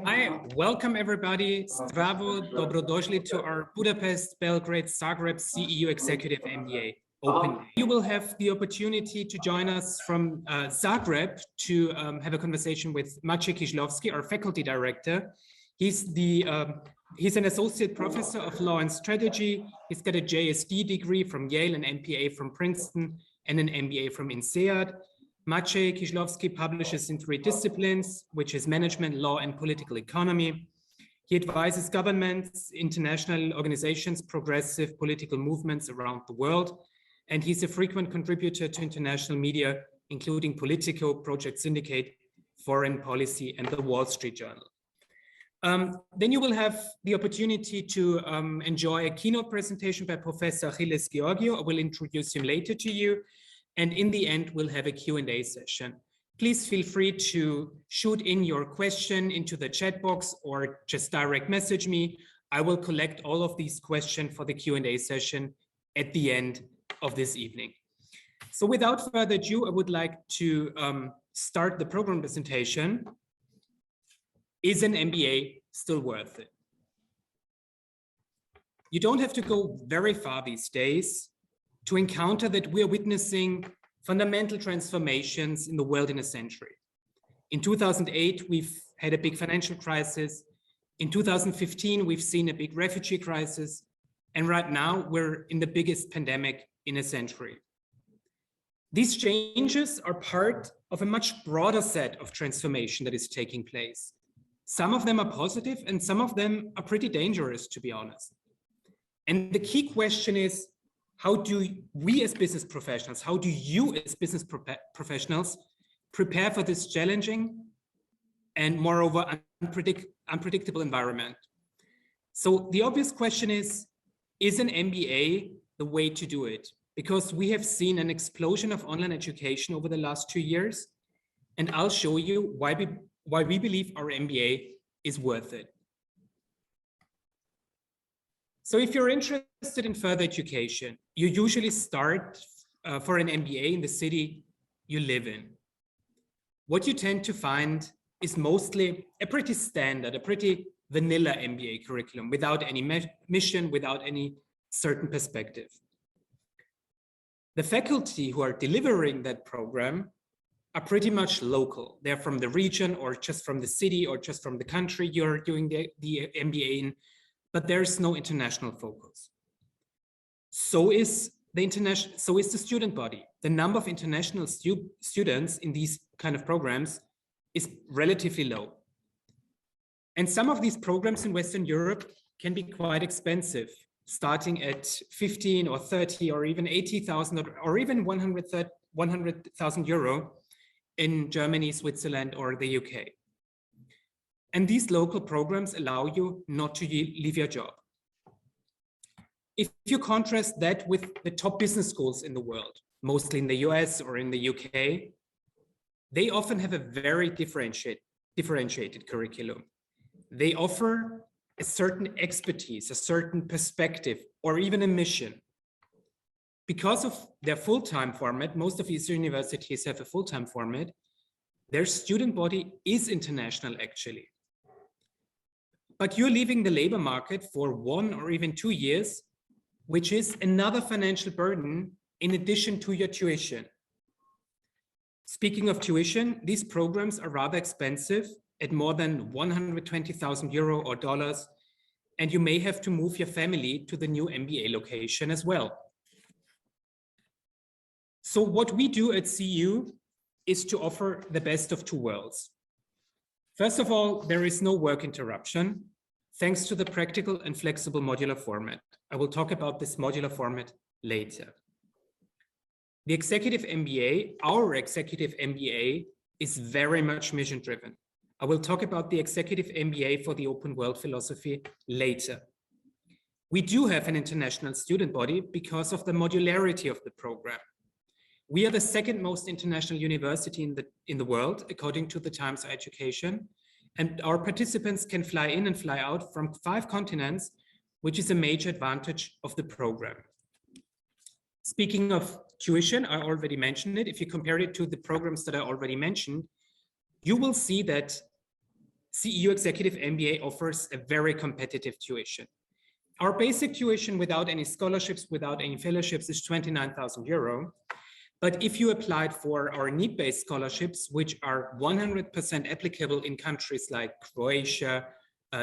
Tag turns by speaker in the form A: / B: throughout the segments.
A: Hi, welcome everybody. Zdravo, dobrodošli to our Budapest, Belgrade, Zagreb CEU Executive MBA Open Day. You will have the opportunity to join us from Zagreb to have a conversation with Maciej Kiszlowski, our faculty director. He's an associate professor of law and strategy. He's got a JSD degree from Yale, an MPA from Princeton, and an MBA from INSEAD. Maciej Kiszlowski publishes in 3 disciplines, which is management, law, and political economy. He advises governments, international organizations, progressive political movements around the world. And he's a frequent contributor to international media, including Politico, Project Syndicate, Foreign Policy, and the Wall Street Journal. Then you will have the opportunity to enjoy a keynote presentation by Professor Achilles Georgiou. I will introduce him later to you. And in the end, we'll have a Q&A session. Please feel free to shoot in your question into the chat box or just direct message me. I will collect all of these questions for the Q&A session at the end of this evening. So without further ado, I would like to start the program presentation. Is an MBA still worth it? You don't have to go very far these days to encounter that we're witnessing fundamental transformations in the world in a century. In 2008, we've had a big financial crisis. In 2015, we've seen a big refugee crisis. And right now, we're in the biggest pandemic in a century. These changes are part of a much broader set of transformation that is taking place. Some of them are positive and some of them are pretty dangerous, to be honest. And the key question is, how do we as business professionals, how do you as business professionals prepare for this challenging and moreover unpredictable environment? So the obvious question is an MBA the way to do it? Because we have seen an explosion of online education over the last 2 years, and I'll show you why we believe our MBA is worth it. So if you're interested in further education, you usually start for an MBA in the city you live in. What you tend to find is mostly a pretty standard, a pretty vanilla MBA curriculum without any mission, without any certain perspective. The faculty who are delivering that program are pretty much local. They're from the region or just from the city or just from the country you're doing the MBA in, but there's no international focus. So is the student body. The number of international students in these kind of programs is relatively low. And some of these programs in Western Europe can be quite expensive, starting at 15 or 30 or even 80,000 or even 100,000 euro in Germany, Switzerland, or the UK. And these local programs allow you not to leave your job. If you contrast that with the top business schools in the world, mostly in the US or in the UK, they often have a very differentiated curriculum. They offer a certain expertise, a certain perspective, or even a mission. Because of their full-time format, most of these universities have a full-time format, their student body is international actually. But you're leaving the labor market for 1 or even 2 years, which is another financial burden in addition to your tuition. Speaking of tuition, these programs are rather expensive at more than 120,000 euro or dollars, and you may have to move your family to the new MBA location as well. So what we do at CEU is to offer the best of 2 worlds. First of all, there is no work interruption, thanks to the practical and flexible modular format. I will talk about this modular format later. The Executive MBA, our Executive MBA, is very much mission-driven. I will talk about the Executive MBA for the Open World Philosophy later. We do have an international student body because of the modularity of the program. We are the 2nd most international university in the world, according to the Times of Education, and our participants can fly in and fly out from 5 continents, which is a major advantage of the program. Speaking of tuition, I already mentioned it. If you compare it to the programs that I already mentioned, you will see that CEU Executive MBA offers a very competitive tuition. Our basic tuition without any scholarships, without any fellowships is 29,000 euro. But if you applied for our need-based scholarships, which are 100% applicable in countries like Croatia,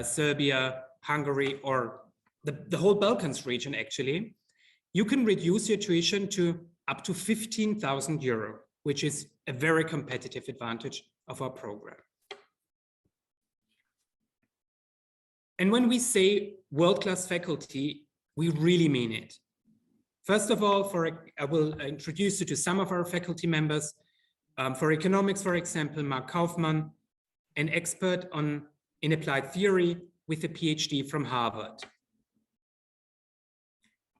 A: Serbia, Hungary, or the whole Balkans region, actually, you can reduce your tuition to up to 15,000 euro, which is a very competitive advantage of our program. And when we say world-class faculty, we really mean it. First of all, I will introduce you to some of our faculty members. For economics, for example, Mark Kaufmann, an expert in applied theory with a PhD from Harvard.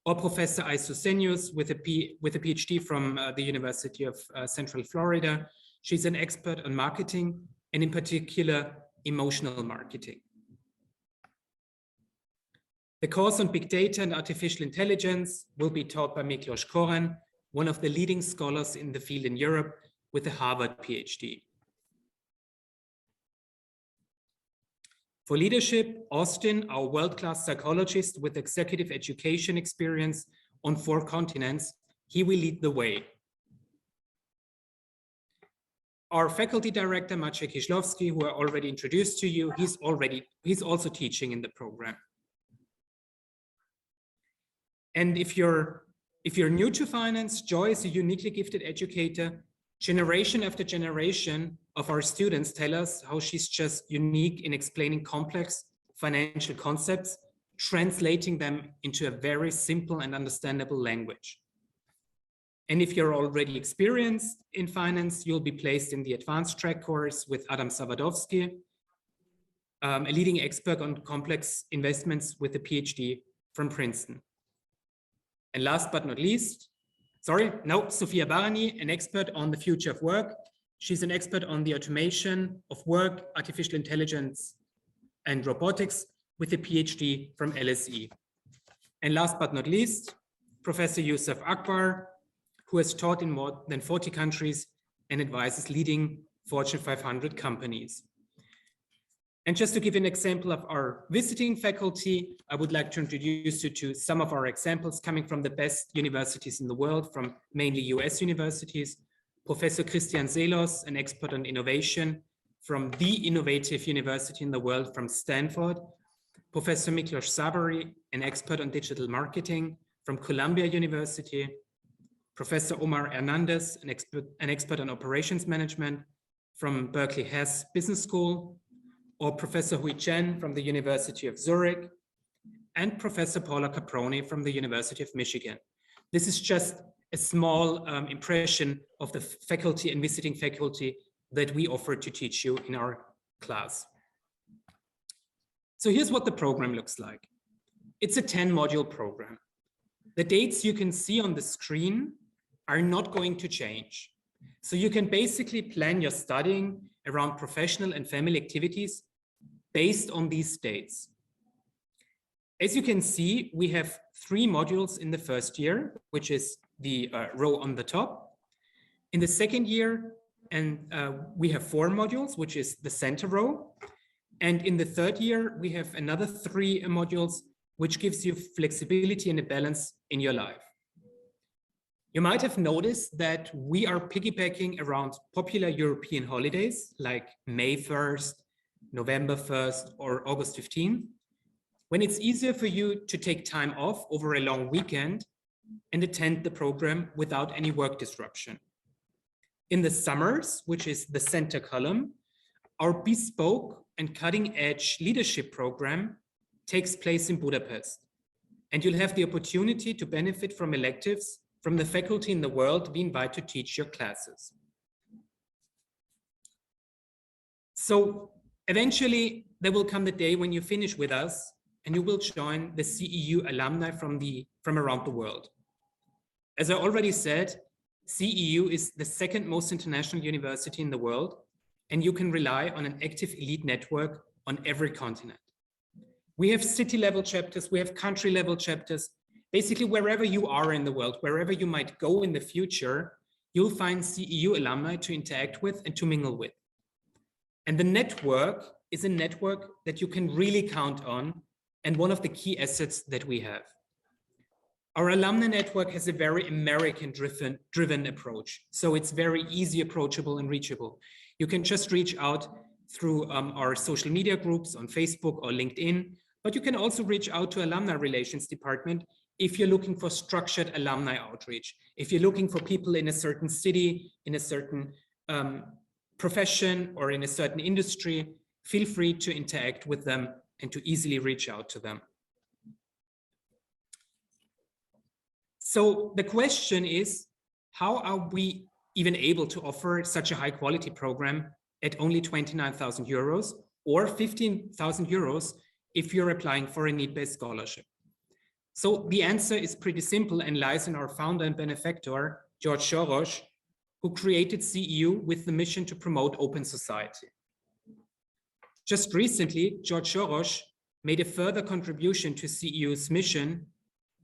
A: Or Professor Aisosenius with a PhD from the University of Central Florida. She's an expert on marketing and in particular, emotional marketing. The course on big data and artificial intelligence will be taught by Miklos Koren, one of the leading scholars in the field in Europe with a Harvard PhD. For leadership, Austin, our world-class psychologist with executive education experience on 4 continents, he will lead the way. Our faculty director, Maciej Kiszlowski, who I already introduced to you, he's also teaching in the program. And if you're new to finance, Joy is a uniquely gifted educator. Generation after generation of our students tell us how she's just unique in explaining complex financial concepts, translating them into a very simple and understandable language. And if you're already experienced in finance, you'll be placed in the advanced track course with Adam Zawodowski, a leading expert on complex investments with a PhD from Princeton. And last but not least, Sophia Barani, an expert on the future of work. She's an expert on the automation of work, artificial intelligence, and robotics with a PhD from LSE. And last but not least, Professor Yusuf Akbar, who has taught in more than 40 countries and advises leading Fortune 500 companies. And just to give an example of our visiting faculty, I would like to introduce you to some of our examples coming from the best universities in the world, from mainly US universities. Professor Christian Seelos, an expert on innovation from the innovative university in the world from Stanford. Professor Miklos Sabari, an expert on digital marketing from Columbia University. Professor Omar Hernandez, an expert on operations management from Berkeley Hess Business School. Or Professor Hui Chen from the University of Zurich, and Professor Paula Caproni from the University of Michigan. This is just a small impression of the faculty and visiting faculty that we offer to teach you in our class. So here's what the program looks like. It's a 10-module program. The dates you can see on the screen are not going to change. So you can basically plan your studying around professional and family activities based on these dates. As you can see, we have 3 modules in the first year, which is the row on the top. In the second year, we have 4 modules, which is the center row. And in the third year, we have another 3 modules, which gives you flexibility and a balance in your life. You might have noticed that we are piggybacking around popular European holidays like May 1st, November 1st, or August 15th, when it's easier for you to take time off over a long weekend and attend the program without any work disruption. In the summers, which is the center column, our bespoke and cutting-edge leadership program takes place in Budapest, and you'll have the opportunity to benefit from electives from the faculty in the world we invite to teach your classes. So eventually, there will come the day when you finish with us and you will join the CEU alumni from around the world. As I already said, CEU is the second most international university in the world, and you can rely on an active elite network on every continent. We have city-level chapters, we have country-level chapters. Basically, wherever you are in the world, wherever you might go in the future, you'll find CEU alumni to interact with and to mingle with. And the network is a network that you can really count on and one of the key assets that we have. Our alumni network has a very American-driven approach. So it's very easy, approachable, and reachable. You can just reach out through our social media groups on Facebook or LinkedIn, but you can also reach out to Alumni Relations Department if you're looking for structured alumni outreach. If you're looking for people in a certain city, in a certain profession, or in a certain industry, feel free to interact with them and to easily reach out to them. So the question is, how are we even able to offer such a high quality program at only 29,000 euros or 15,000 euros if you're applying for a need-based scholarship? So the answer is pretty simple and lies in our founder and benefactor, George Soros, who created CEU with the mission to promote open society. Just recently, George Soros made a further contribution to CEU's mission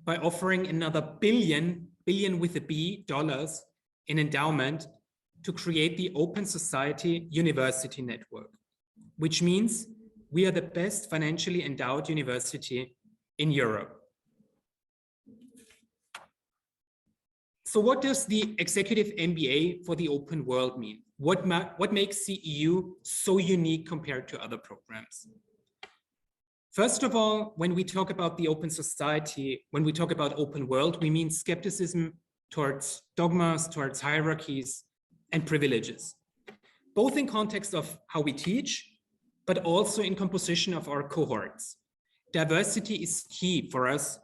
A: by offering another billion with a B dollars in endowment to create the Open Society University Network, which means we are the best financially endowed university in Europe. So what does the executive MBA for the open world mean? What makes CEU so unique compared to other programs? First of all, when we talk about the open society, when we talk about open world, we mean skepticism towards dogmas, towards hierarchies and privileges, both in context of how we teach, but also in composition of our cohorts. Diversity is key for us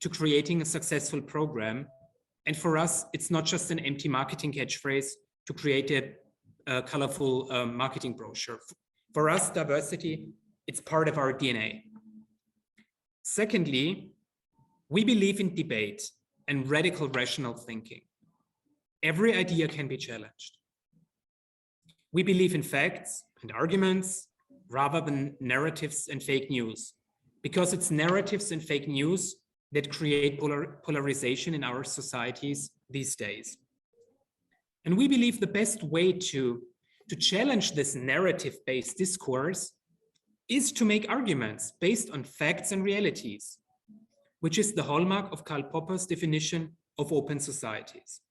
A: to creating a successful program. And for us, it's not just an empty marketing catchphrase to create a colorful marketing brochure. For us, diversity, it's part of our DNA. Secondly, we believe in debate and radical rational thinking. Every idea can be challenged. We believe in facts and arguments rather than narratives and fake news, because it's narratives and fake news that create polarization in our societies these days. And we believe the best way to challenge this narrative-based discourse is to make arguments based on facts and realities, which is the hallmark of Karl Popper's definition of open societies.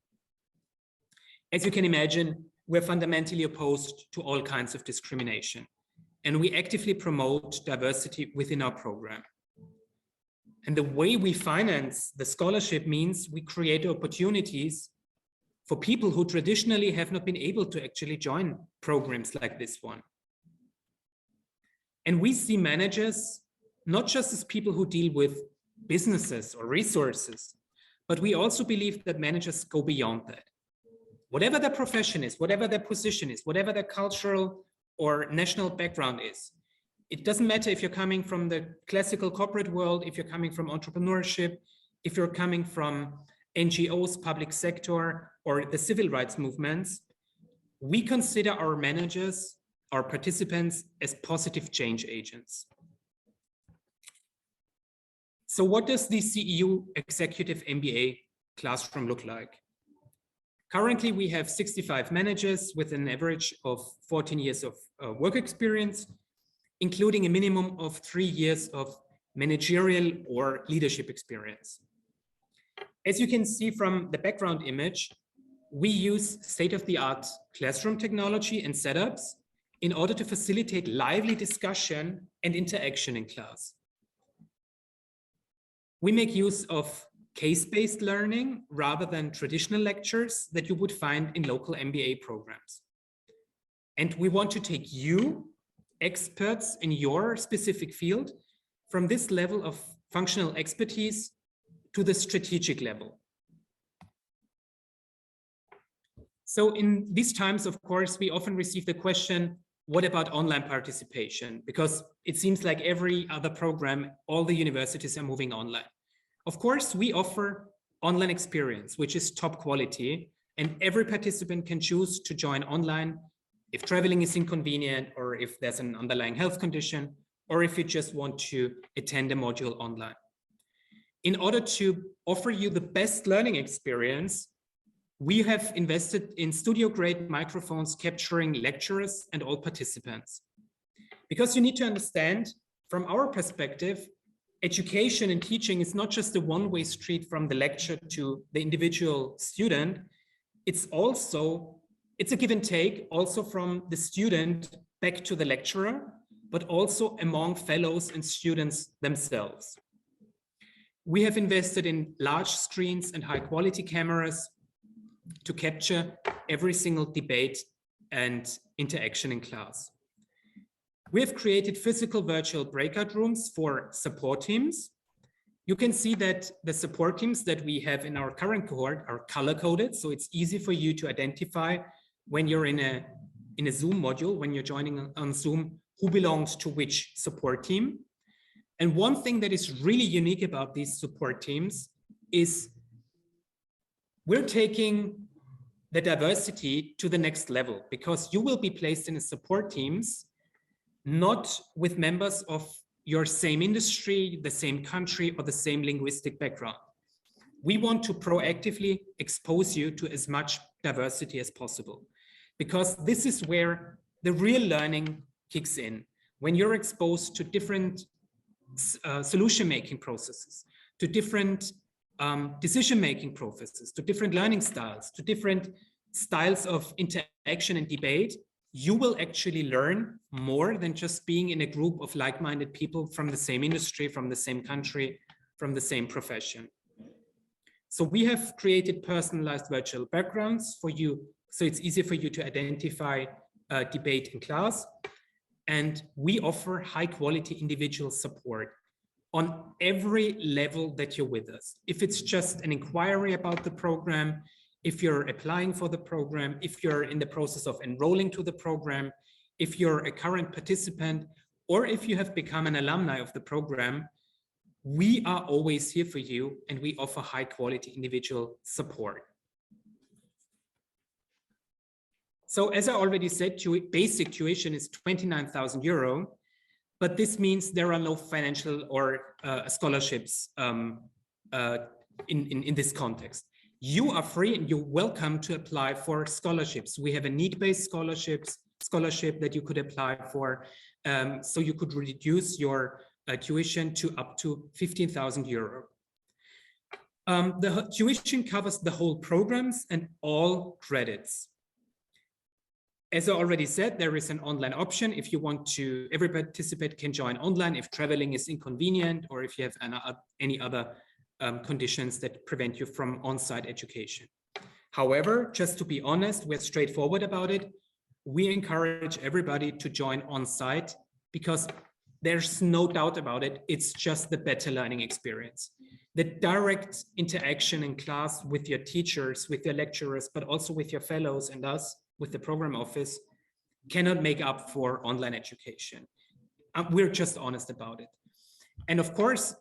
A: As you can imagine, we're fundamentally opposed to all kinds of discrimination, and we actively promote diversity within our program. And the way we finance the scholarship means we create opportunities for people who traditionally have not been able to actually join programs like this one. And we see managers not just as people who deal with businesses or resources, but we also believe that managers go beyond that. Whatever their profession is, whatever their position is, whatever their cultural or national background is, it doesn't matter if you're coming from the classical corporate world, if you're coming from entrepreneurship, if you're coming from NGOs, public sector, or the civil rights movements, we consider our managers, our participants, as positive change agents. So what does the CEU Executive MBA classroom look like? Currently, we have 65 managers with an average of 14 years of work experience, including a minimum of 3 years of managerial or leadership experience. As you can see from the background image, we use state-of-the-art classroom technology and setups in order to facilitate lively discussion and interaction in class. We make use of case-based learning rather than traditional lectures that you would find in local MBA programs. And we want to take you, experts in your specific field, from this level of functional expertise to the strategic level. So in these times, of course, we often receive the question, what about online participation? Because it seems like every other program, all the universities are moving online. Of course, we offer online experience, which is top quality, and every participant can choose to join online if traveling is inconvenient, or if there's an underlying health condition, or if you just want to attend a module online. In order to offer you the best learning experience, we have invested in studio-grade microphones capturing lecturers and all participants. Because you need to understand, from our perspective, education and teaching is not just a one-way street from the lecture to the individual student. It's a give and take also from the student back to the lecturer, but also among fellows and students themselves. We have invested in large screens and high quality cameras to capture every single debate and interaction in class. We have created physical virtual breakout rooms for support teams. You can see that the support teams that we have in our current cohort are color-coded, so it's easy for you to identify when you're in a Zoom module, when you're joining on Zoom, who belongs to which support team. And one thing that is really unique about these support teams is we're taking the diversity to the next level, because you will be placed in a support teams not with members of your same industry, the same country, or the same linguistic background. We want to proactively expose you to as much diversity as possible, because this is where the real learning kicks in. When you're exposed to different solution-making processes, to different decision-making processes, to different learning styles, to different styles of interaction and debate, you will actually learn more than just being in a group of like-minded people from the same industry, from the same country, from the same profession. So we have created personalized virtual backgrounds for you, so it's easy for you to identify debate in class. And we offer high-quality individual support on every level that you're with us. If it's just an inquiry about the program, if you're applying for the program, if you're in the process of enrolling to the program, if you're a current participant, or if you have become an alumni of the program, we are always here for you, and we offer high-quality individual support. So as I already said, basic tuition is 29,000 euro, but this means there are no financial or scholarships in this context. You are free and you're welcome to apply for scholarships. We have a need-based scholarship that you could apply for, so you could reduce your tuition to up to 15,000 euro. The tuition covers the whole programs and all credits. As I already said, there is an online option. If you want to, every participant can join online if traveling is inconvenient, or if you have any other conditions that prevent you from on-site education. However, just to be honest, we're straightforward about it. We encourage everybody to join on-site because there's no doubt about it. It's just the better learning experience. The direct interaction in class with your teachers, with your lecturers, but also with your fellows and us, with the program office, cannot make up for online education. We're just honest about it. And of course,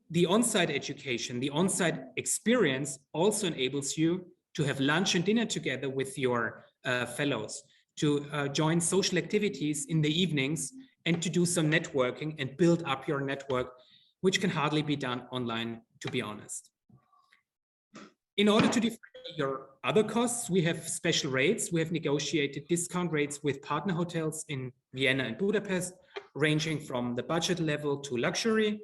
A: the on-site education, the on-site experience also enables you to have lunch and dinner together with your fellows, to join social activities in the evenings, and to do some networking and build up your network, which can hardly be done online, to be honest. In order to defray your other costs, we have special rates. We have negotiated discount rates with partner hotels in Vienna and Budapest, ranging from the budget level to luxury.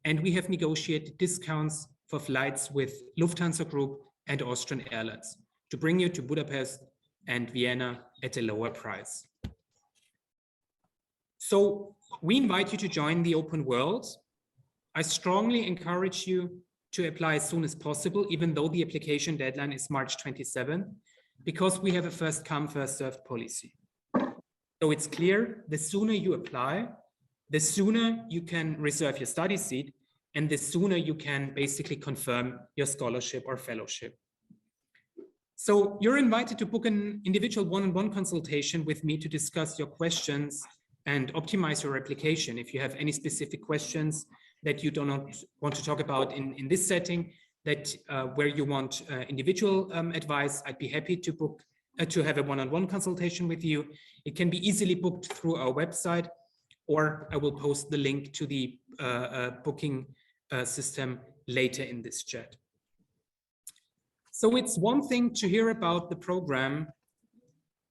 A: And we have negotiated discounts for flights with Lufthansa Group and Austrian Airlines to bring you to Budapest and Vienna at a lower price. So we invite you to join the open world. I strongly encourage you to apply as soon as possible, even though the application deadline is March 27, because we have a first come, first served policy. So it's clear, the sooner you apply, the sooner you can reserve your study seat, and the sooner you can basically confirm your scholarship or fellowship. So you're invited to book an individual one-on-one consultation with me to discuss your questions and optimize your application. If you have any specific questions that you do not want to talk about in this setting, that where you want individual advice, I'd be happy to book to have a one-on-one consultation with you. It can be easily booked through our website, or I will post the link to the booking system later in this chat. So it's one thing to hear about the program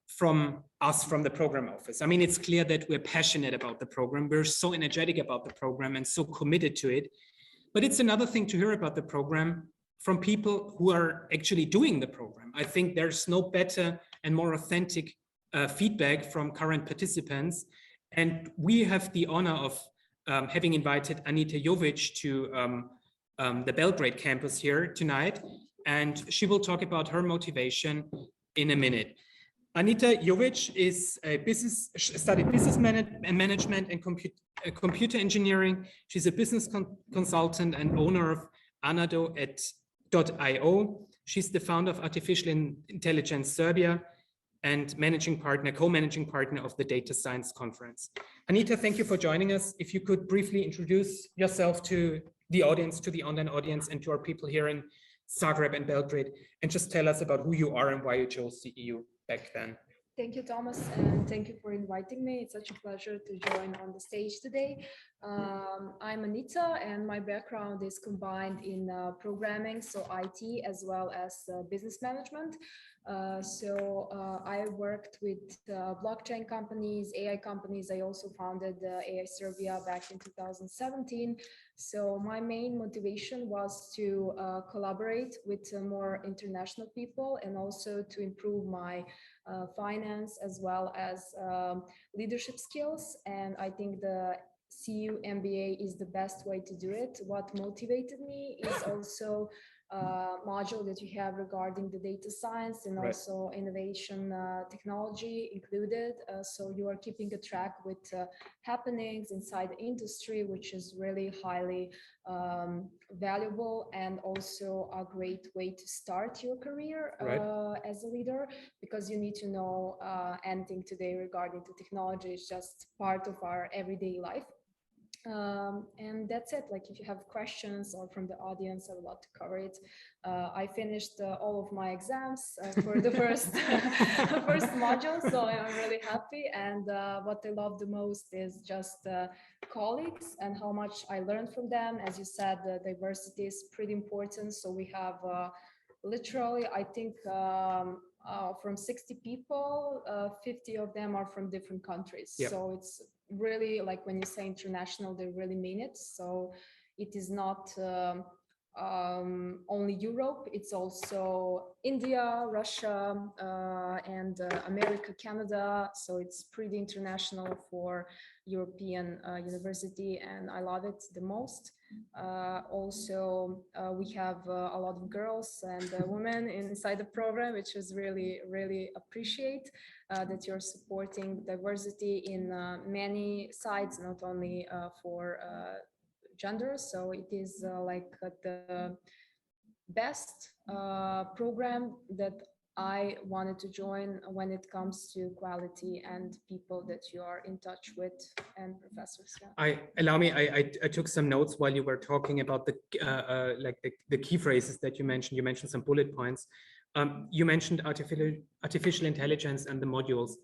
A: from us from the program office. I mean, it's clear that we're passionate about the program. We're so energetic about the program and so committed to it. But it's another thing to hear about the program from people who are actually doing the program. I think there's no better and more authentic feedback from current participants. And we have the honor of having invited Anita Jovic to the Belgrade campus here tonight. And she will talk about her motivation in a minute. Anita Jovic is studied business management and computer engineering. She's a business consultant and owner of Anado.io. She's the founder of Artificial Intelligence Serbia and co-managing partner of the Data Science Conference. Anita, thank you for joining us. If you could briefly introduce yourself to the audience, to the online audience, and to our people here in Zagreb and Belgrade, and just tell us about who you are and why you chose the EU back then.
B: Thank you, Thomas, and thank you for inviting me. It's such a pleasure to join on the stage today. I'm Anita, and my background is combined in programming, so IT, as well as business management. I worked with blockchain companies, AI companies. I also founded AI Serbia back in 2017. So my main motivation was to collaborate with more international people and also to improve my finance as well as leadership skills. And I think the CEU MBA is the best way to do it. What motivated me is also module that you have regarding the data science and also innovation technology included. So you are keeping a track with happenings inside the industry, which is really highly valuable and also a great way to start your career as a leader, because you need to know anything today regarding the technology. It's just part of our everyday life. And that's it. Like, if you have questions or from the audience, I would love to cover it. I finished all of my exams for the first module, so I'm really happy. And what I love the most is just colleagues and how much I learned from them. As you said, the diversity is pretty important. So we have literally, I think, from 60 people, 50 of them are from different countries. Yep. So it's really, like, when you say international, they really mean it. So it is not only Europe, it's also India, Russia, and America, Canada. So it's pretty international for European university, and I love it the most. Also, we have a lot of girls and women inside the program, which is really appreciate that you're supporting diversity in many sides, not only for gender. So it is like the best program that I wanted to join when it comes to quality and people that you are in touch with and professors. Yeah.
A: I took some notes while you were talking about the key phrases that you mentioned. You mentioned some bullet points. You mentioned artificial intelligence and the modules.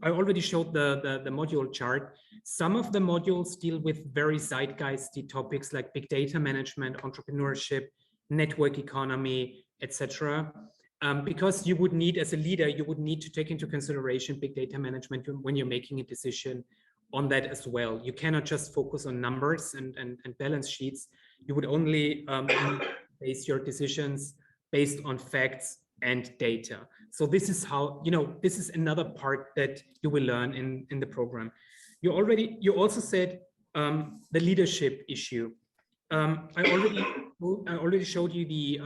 A: I already showed the module chart. Some of the modules deal with very zeitgeisty topics like big data management, entrepreneurship, network economy, etc. Because you would need, as a leader, you would need to take into consideration big data management when you're making a decision on that as well. You cannot just focus on numbers and balance sheets. You would only base your decisions based on facts and data. So this is how, this is another part that you will learn in the program. You also said the leadership issue. I already showed you the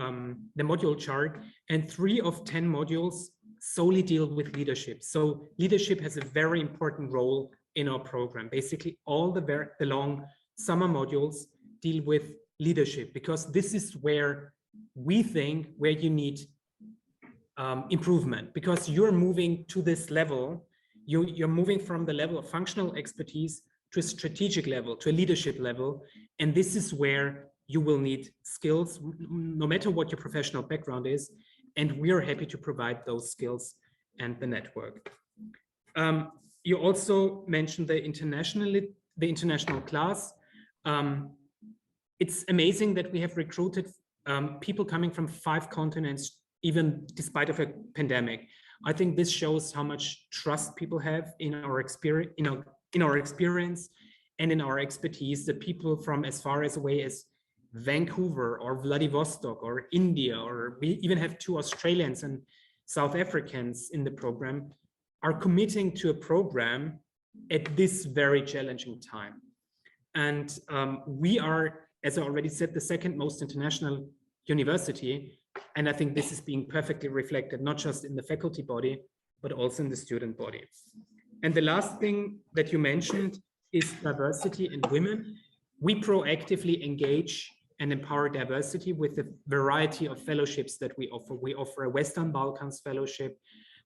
A: module chart, and 3 of 10 modules solely deal with leadership. So leadership has a very important role in our program. Basically, all the long summer modules deal with leadership, because this is where we think where you need improvement, because you're moving to this level. You're moving from the level of functional expertise to a strategic level, to a leadership level. And this is where you will need skills, no matter what your professional background is. And we are happy to provide those skills and the network. You also mentioned the international class. It's amazing that we have recruited people coming from 5 continents, even despite of a pandemic. I think this shows how much trust people have in our experience, in our experience and in our expertise, that people from as far as away as Vancouver or Vladivostok or India, or we even have 2 Australians and South Africans in the program, are committing to a program at this very challenging time. And we are, as I already said, the 2nd most international university. And I think this is being perfectly reflected, not just in the faculty body, but also in the student body. And the last thing that you mentioned is diversity and women. We proactively engage and empower diversity with a variety of fellowships that we offer. We offer a Western Balkans fellowship.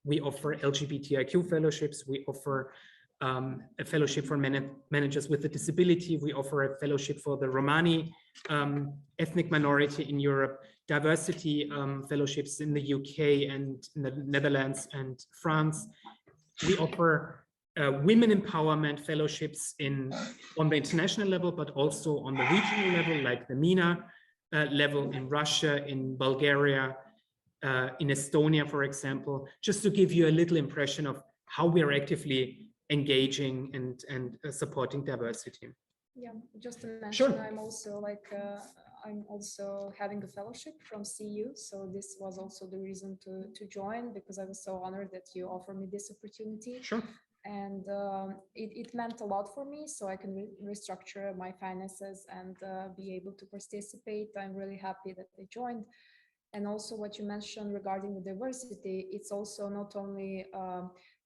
A: We offer LGBTIQ fellowships. We offer a fellowship for managers with a disability. We offer a fellowship for the Romani ethnic minority in Europe, diversity fellowships in the UK and in the Netherlands and France. We offer women empowerment fellowships on the international level, but also on the regional level, like the MENA level in Russia, in Bulgaria, in Estonia, for example, just to give you a little impression of how we are actively engaging and supporting diversity.
B: Yeah, just to mention,
A: Sure.
B: I'm also having a fellowship from CEU, so this was also the reason to join, because I was so honored that you offered me this opportunity.
A: Sure.
B: And it meant a lot for me, so I can restructure my finances and be able to participate. I'm really happy that I joined. And also what you mentioned regarding the diversity, it's also not only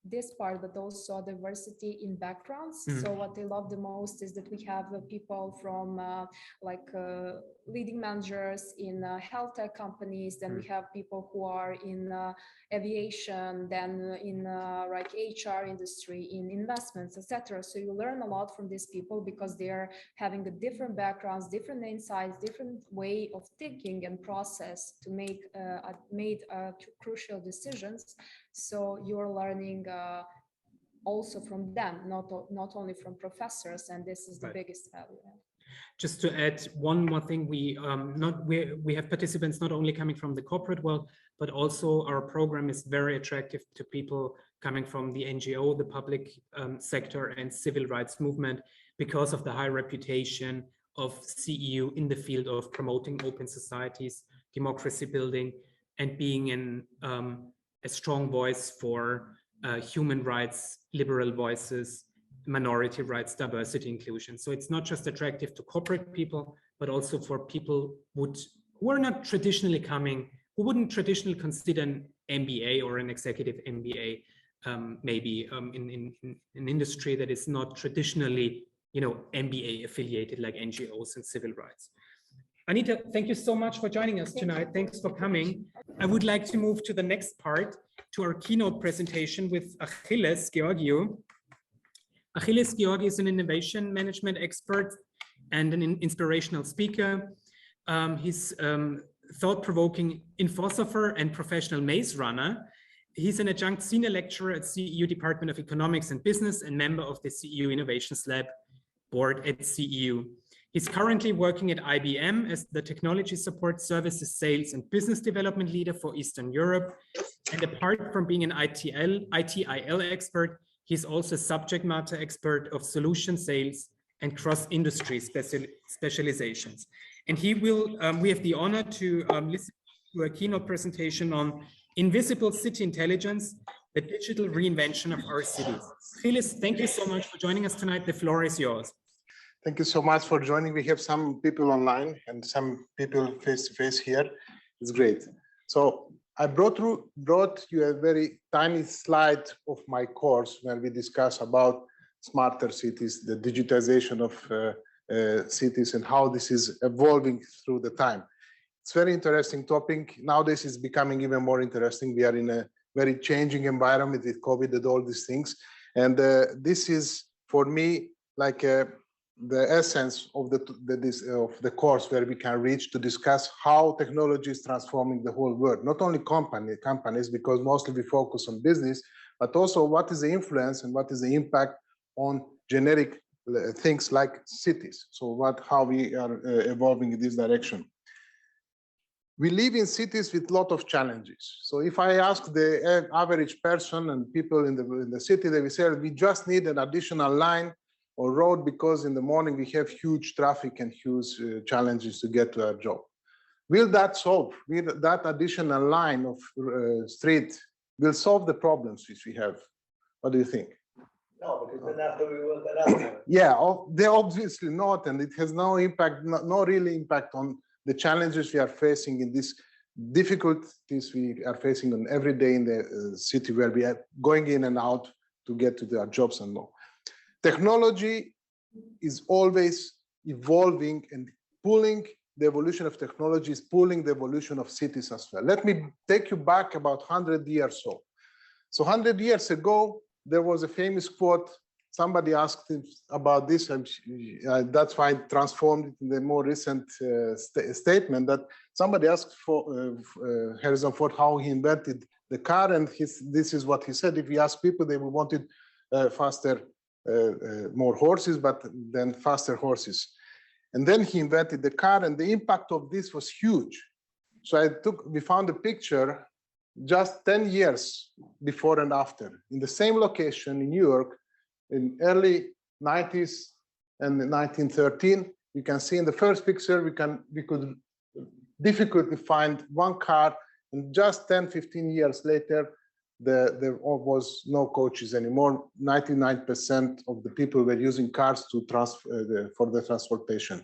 B: this part, but also diversity in backgrounds. So what I love the most is that we have people from leading managers in health tech companies, then we have people who are in aviation, then in like HR industry, in investments, etc. So you learn a lot from these people because they're having a different backgrounds, different insights, different way of thinking and process to make crucial decisions. So you're learning also from them, not only from professors, and this is the biggest value.
A: Just to add one more thing, we have participants not only coming from the corporate world, but also our program is very attractive to people coming from the NGO, the public sector and civil rights movement, because of the high reputation of CEU in the field of promoting open societies, democracy building, and being a strong voice for human rights, liberal voices, minority rights, diversity, inclusion. So it's not just attractive to corporate people, but also for people who are not traditionally who wouldn't traditionally consider an MBA or an executive MBA, maybe in an industry that is not traditionally, MBA affiliated, like NGOs and civil rights. Anita, thank you so much for joining us tonight. Thanks for coming. I would like to move to the next part, to our keynote presentation with Achilles Georgiou. Achilles Georgiou is an innovation management expert and an inspirational speaker. He's thought-provoking philosopher and professional maze runner. He's an adjunct senior lecturer at CEU Department of Economics and Business and member of the CEU Innovations Lab board at CEU. He's currently working at IBM as the Technology Support Services Sales and Business Development Leader for Eastern Europe. And apart from being an ITIL expert, he's also a subject matter expert of solution sales and cross-industry specializations. And we have the honor to listen to a keynote presentation on Invisible City Intelligence, the digital reinvention of our cities. Achilles, thank you so much for joining us tonight. The floor is yours.
C: Thank you so much for joining. We have some people online and some people face-to-face here. It's great. So I brought you a very tiny slide of my course when we discuss about smarter cities, the digitization of cities, and how this is evolving through the time. It's a very interesting topic. Nowadays it's becoming even more interesting. We are in a very changing environment with COVID and all these things. And this is, for me, like the essence of the course, where we can reach to discuss how technology is transforming the whole world, not only companies, because mostly we focus on business, but also what is the influence and what is the impact on generic things like cities. So how we are evolving in this direction. We live in cities with a lot of challenges. So if I ask the average person and people in the city, they will say, we just need an additional line or road because in the morning we have huge traffic and huge challenges to get to our job. Will that solve? Will that additional line of street will solve the problems which we have? What do you think?
D: No, because then after we work that out.
C: Yeah, they're obviously not, and it has no impact, no really impact on the challenges we are facing in these difficulties we are facing on every day in the city where we are going in and out to get to our jobs and more. Technology is always evolving, and pulling the evolution of technology is pulling the evolution of cities as well. Let me take you back about 100 years or so. So 100 years ago, there was a famous quote. Somebody asked him about this, and that's why I transformed it in the more recent statement that somebody asked for Harrison Ford how he invented the car, and this is what he said. If we ask people, they wanted faster, more horses, but then faster horses. And then he invented the car, and the impact of this was huge. So we found a picture just 10 years before and after in the same location in New York in early 90s and 1913. You can see in the first picture, we could difficultly find one car, and just 10-15 years later, there was no coaches anymore. 99% of the people were using cars to for the transportation.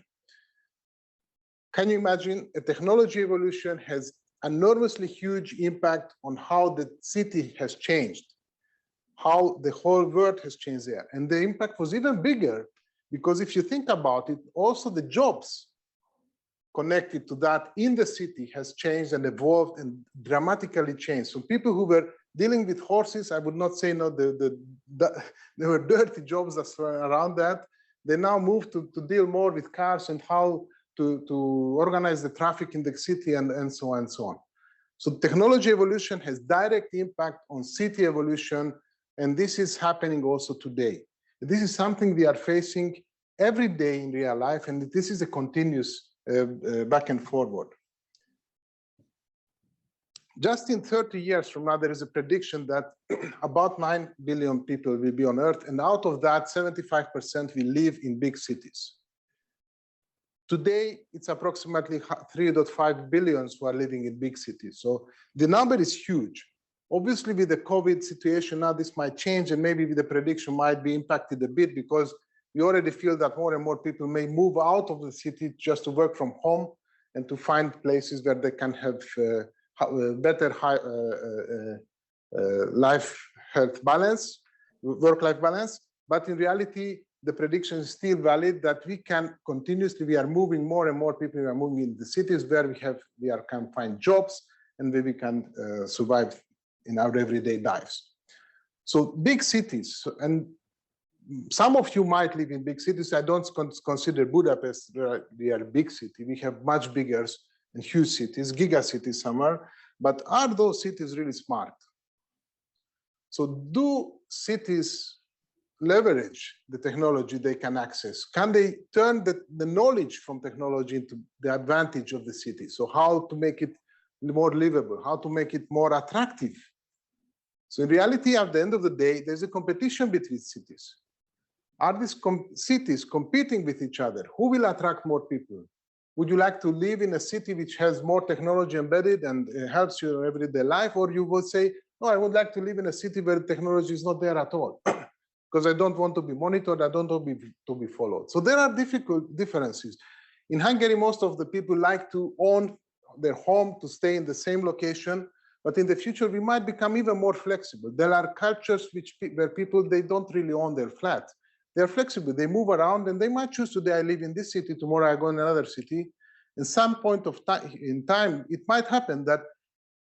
C: Can you imagine? A technology evolution has enormously huge impact on how the city has changed, how the whole world has changed there. And the impact was even bigger, because if you think about it, also the jobs connected to that in the city has changed and evolved and dramatically changed. So people who were dealing with horses, I would not say no, there were dirty jobs that were around that. They now moved to deal more with cars and how to organize the traffic in the city and so on and so on. So technology evolution has direct impact on city evolution, and this is happening also today. This is something we are facing every day in real life, and this is a continuous back and forward. Just in 30 years from now, there is a prediction that about 9 billion people will be on Earth, and out of that, 75% will live in big cities. Today, it's approximately 3.5 billion who are living in big cities. So the number is huge. Obviously, with the COVID situation now, this might change, and maybe the prediction might be impacted a bit, because we already feel that more and more people may move out of the city just to work from home and to find places where they can have better life-health balance, work-life balance. But in reality, the prediction is still valid that we can continuously, we are moving more and more people, we are moving in the cities where we can find jobs and where we can survive in our everyday lives. So big cities, and some of you might live in big cities. I don't consider Budapest, we are a big city. We have much bigger and huge cities, giga cities somewhere, but are those cities really smart? So do cities leverage the technology they can access? Can they turn the knowledge from technology into the advantage of the city? So how to make it more livable, how to make it more attractive? So in reality, at the end of the day, there's a competition between cities. Are these cities competing with each other? Who will attract more people? Would you like to live in a city which has more technology embedded and helps your everyday life? Or you would say, no, I would like to live in a city where technology is not there at all, because I don't want to be monitored, I don't want to be followed. So there are differences. In Hungary, most of the people like to own their home, to stay in the same location. But in the future, we might become even more flexible. There are cultures where people, they don't really own their flat. They're flexible, they move around, and they might choose today I live in this city, tomorrow I go in another city. In some point of time, it might happen that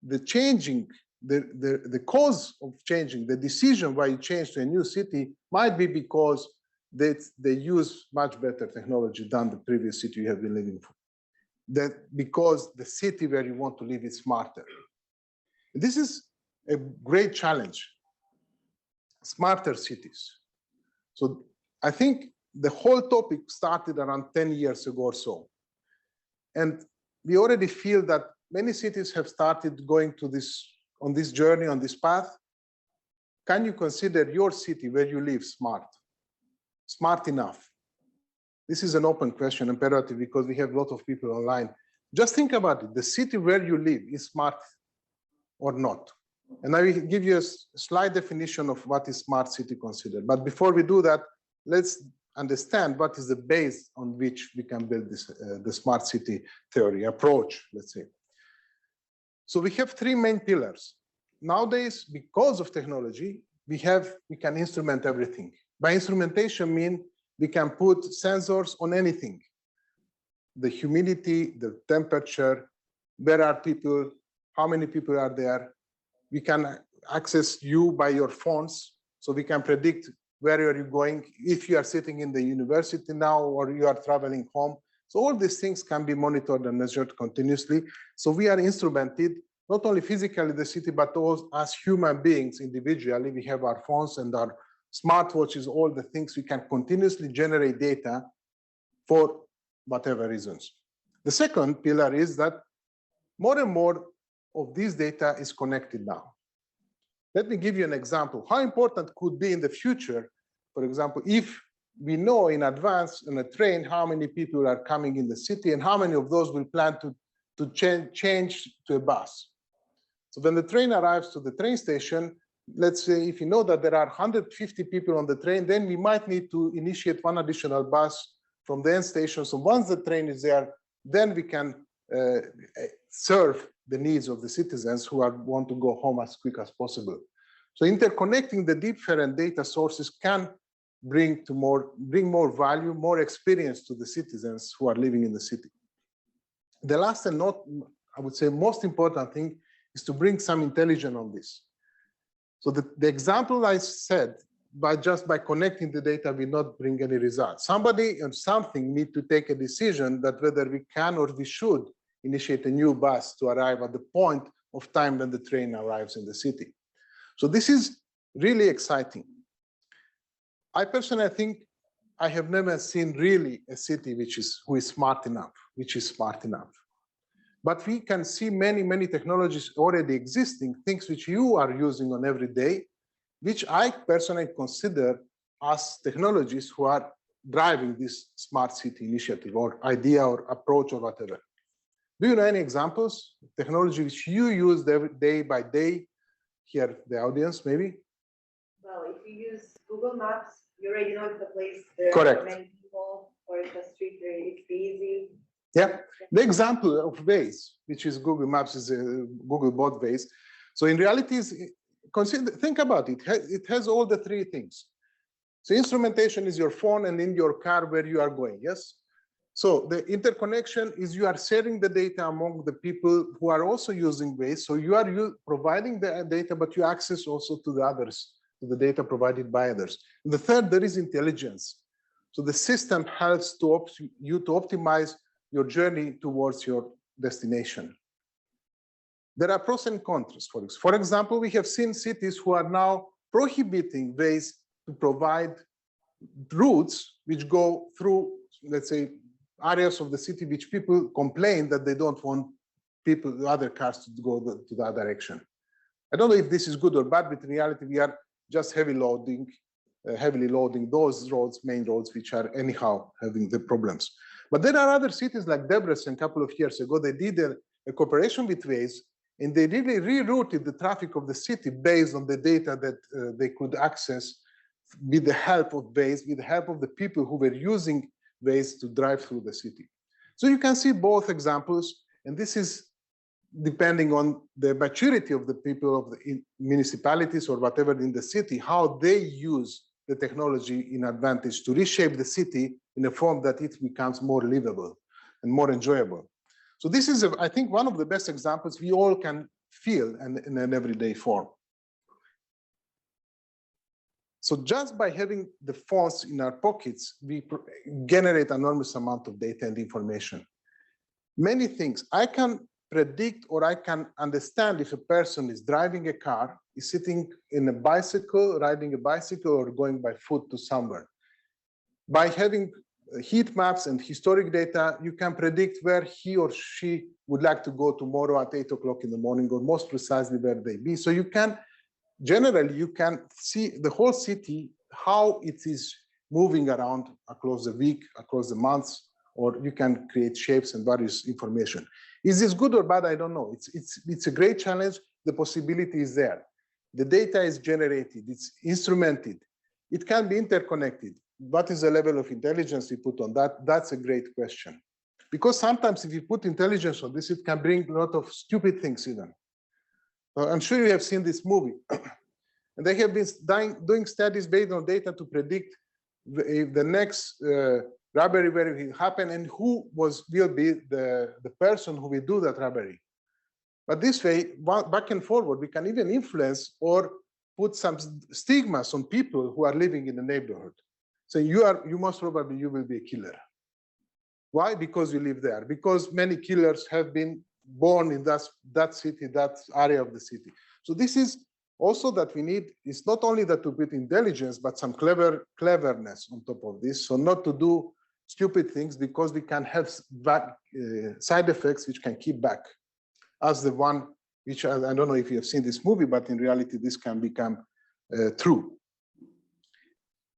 C: the changing, the cause of changing, the decision why you change to a new city might be because they use much better technology than the previous city you have been living for. That because the city where you want to live is smarter. This is a great challenge, smarter cities. So I think the whole topic started around 10 years ago or so. And we already feel that many cities have started going to on this journey, on this path. Can you consider your city where you live smart? Smart enough? This is an open question, imperative, because we have a lot of people online. Just think about it. The city where you live is smart or not? And I will give you a slight definition of what is smart city considered. But before we do that, let's understand what is the base on which we can build this, the smart city theory approach, let's say. So we have three main pillars. Nowadays, because of technology, we can instrument everything. By instrumentation, mean we can put sensors on anything. The humidity, the temperature, where are people, how many people are there. We can access you by your phones, so we can predict where are you going, if you are sitting in the university now or you are traveling home. So all these things can be monitored and measured continuously. So we are instrumented, not only physically the city, but also as human beings individually. We have our phones and our smartwatches, all the things we can continuously generate data for whatever reasons. The second pillar is that more and more of this data is connected now. Let me give you an example. How important could be in the future, for example, if we know in advance on a train how many people are coming in the city and how many of those will plan to change to a bus. So when the train arrives to the train station, let's say if you know that there are 150 people on the train, then we might need to initiate one additional bus from the end station. So once the train is there, then we can serve the needs of the citizens who want to go home as quick as possible. So interconnecting the different data sources can bring more value, more experience to the citizens who are living in the city. The last and not, I would say, most important thing is to bring some intelligence on this. So the example I said, just by connecting the data will not bring any results. Somebody and something need to take a decision that whether we can or we should initiate a new bus to arrive at the point of time when the train arrives in the city. So this is really exciting. I personally think I have never seen really a city which is smart enough. But we can see many technologies already existing, things which you are using on every day, which I personally consider as technologies who are driving this smart city initiative or idea or approach or whatever. Do you know any examples, technology which you use day by day? Here, the audience, maybe?
E: Well, if you use Google Maps, you already know the place there
C: Correct.
E: are many people, or the street, it's easy.
C: Yeah, the example of Waze, which is Google Maps, is a Google bought Waze. So in reality, think about it. It has all the three things. So instrumentation is your phone and in your car where you are going, yes? So the interconnection is you are sharing the data among the people who are also using Waze. So you are providing the data, but you access also to the others, to the data provided by others. And the third, there is intelligence. So the system helps you to optimize your journey towards your destination. There are pros and cons for this. For example, we have seen cities who are now prohibiting Waze to provide routes which go through, let's say, areas of the city which people complain that they don't want other cars to go to that direction. I don't know if this is good or bad, but in reality, we are just heavily loading those roads, main roads, which are anyhow having the problems. But there are other cities like Debrecen a couple of years ago, they did a cooperation with Waze, and they really rerouted the traffic of the city based on the data that they could access with the help of Waze, with the help of the people who were using Waze to drive through the city. So you can see both examples, and this is depending on the maturity of the people of the municipalities or whatever in the city, how they use the technology in advantage to reshape the city in a form that it becomes more livable and more enjoyable. So this is, I think, one of the best examples we all can feel in an everyday form. So just by having the phones in our pockets, we generate an enormous amount of data and information. Many things. I can predict or I can understand if a person is driving a car, is sitting in a bicycle, riding a bicycle, or going by foot to somewhere. By having heat maps and historic data, you can predict where he or she would like to go tomorrow at 8 o'clock in the morning, or most precisely where they be. So you can, generally, you can see the whole city, how it is moving around across the week, across the months, or you can create shapes and various information. Is this good or bad? I don't know. It's a great challenge. The possibility is there. The data is generated, it's instrumented. It can be interconnected. What is the level of intelligence we put on that? That's a great question. Because sometimes if you put intelligence on this, it can bring a lot of stupid things even. I'm sure you have seen this movie. And they have been doing studies based on data to predict if the next robbery where it will happen and who will be the person who will do that robbery. But this way, back and forward, we can even influence or put some stigmas on people who are living in the neighborhood. So you most probably you will be a killer. Why? Because you live there. Because many killers have been born in that city, that area of the city. So this is also that we need. It's not only that to put intelligence, but some cleverness on top of this. So not to do stupid things, because we can have side effects which can keep back. As the one which I don't know if you have seen this movie, but in reality this can become true.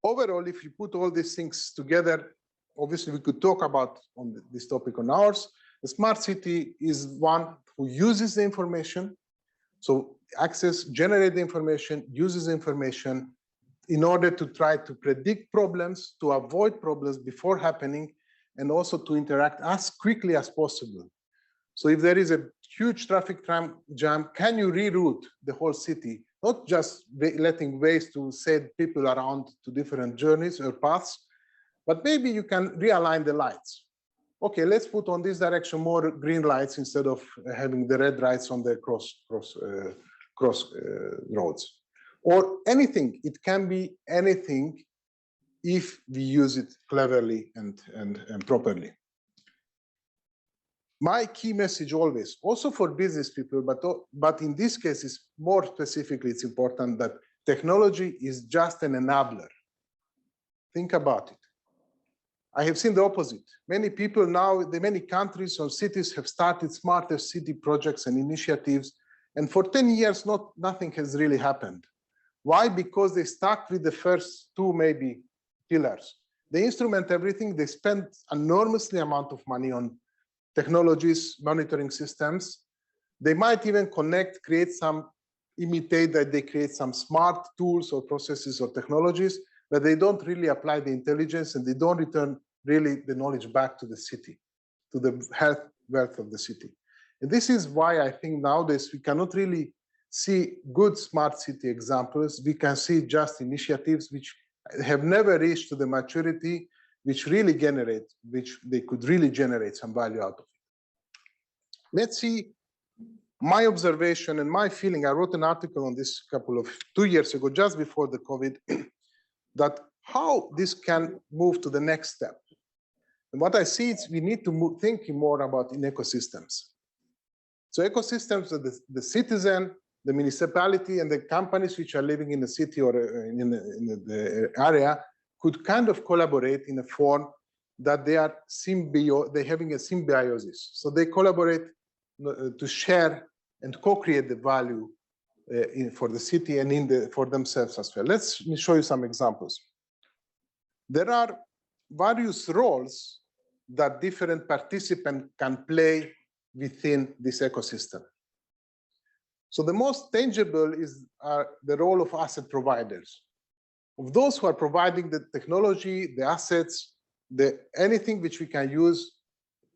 C: Overall, if you put all these things together, obviously we could talk about on this topic on ours. The smart city is one who uses the information, so generate the information, uses information in order to try to predict problems, to avoid problems before happening, and also to interact as quickly as possible. So if there is a huge traffic jam, can you reroute the whole city? Not just letting ways to send people around to different journeys or paths, but maybe you can realign the lights. Okay, let's put on this direction more green lights instead of having the red lights on the cross roads. Or anything, it can be anything if we use it cleverly and properly. My key message always, also for business people, but in this case, is more specifically, it's important that technology is just an enabler. Think about it. I have seen the opposite. Many people now, many countries or cities have started smarter city projects and initiatives, and for 10 years, nothing has really happened. Why? Because they stuck with the first two, maybe, pillars. They instrument everything. They spend enormously amount of money on technologies, monitoring systems. They might even imitate that they create some smart tools or processes or technologies, but they don't really apply the intelligence, and they don't return really the knowledge back to the city, to the wealth of the city. And this is why I think nowadays we cannot really see good smart city examples. We can see just initiatives which have never reached to the maturity which they could really generate some value out of it. Let's see my observation and my feeling. I wrote an article on this 2 years ago, just before the COVID, that how this can move to the next step. And what I see is we need to think more about in ecosystems. So ecosystems are the citizen, the municipality, and the companies which are living in the city or in the area could kind of collaborate in a form that they are they're having a symbiosis. So they collaborate to share and co-create the value for the city and for themselves as well. Let me show you some examples. There are various roles that different participants can play within this ecosystem. So the most tangible is the role of asset providers, of those who are providing the technology, the assets, anything which we can use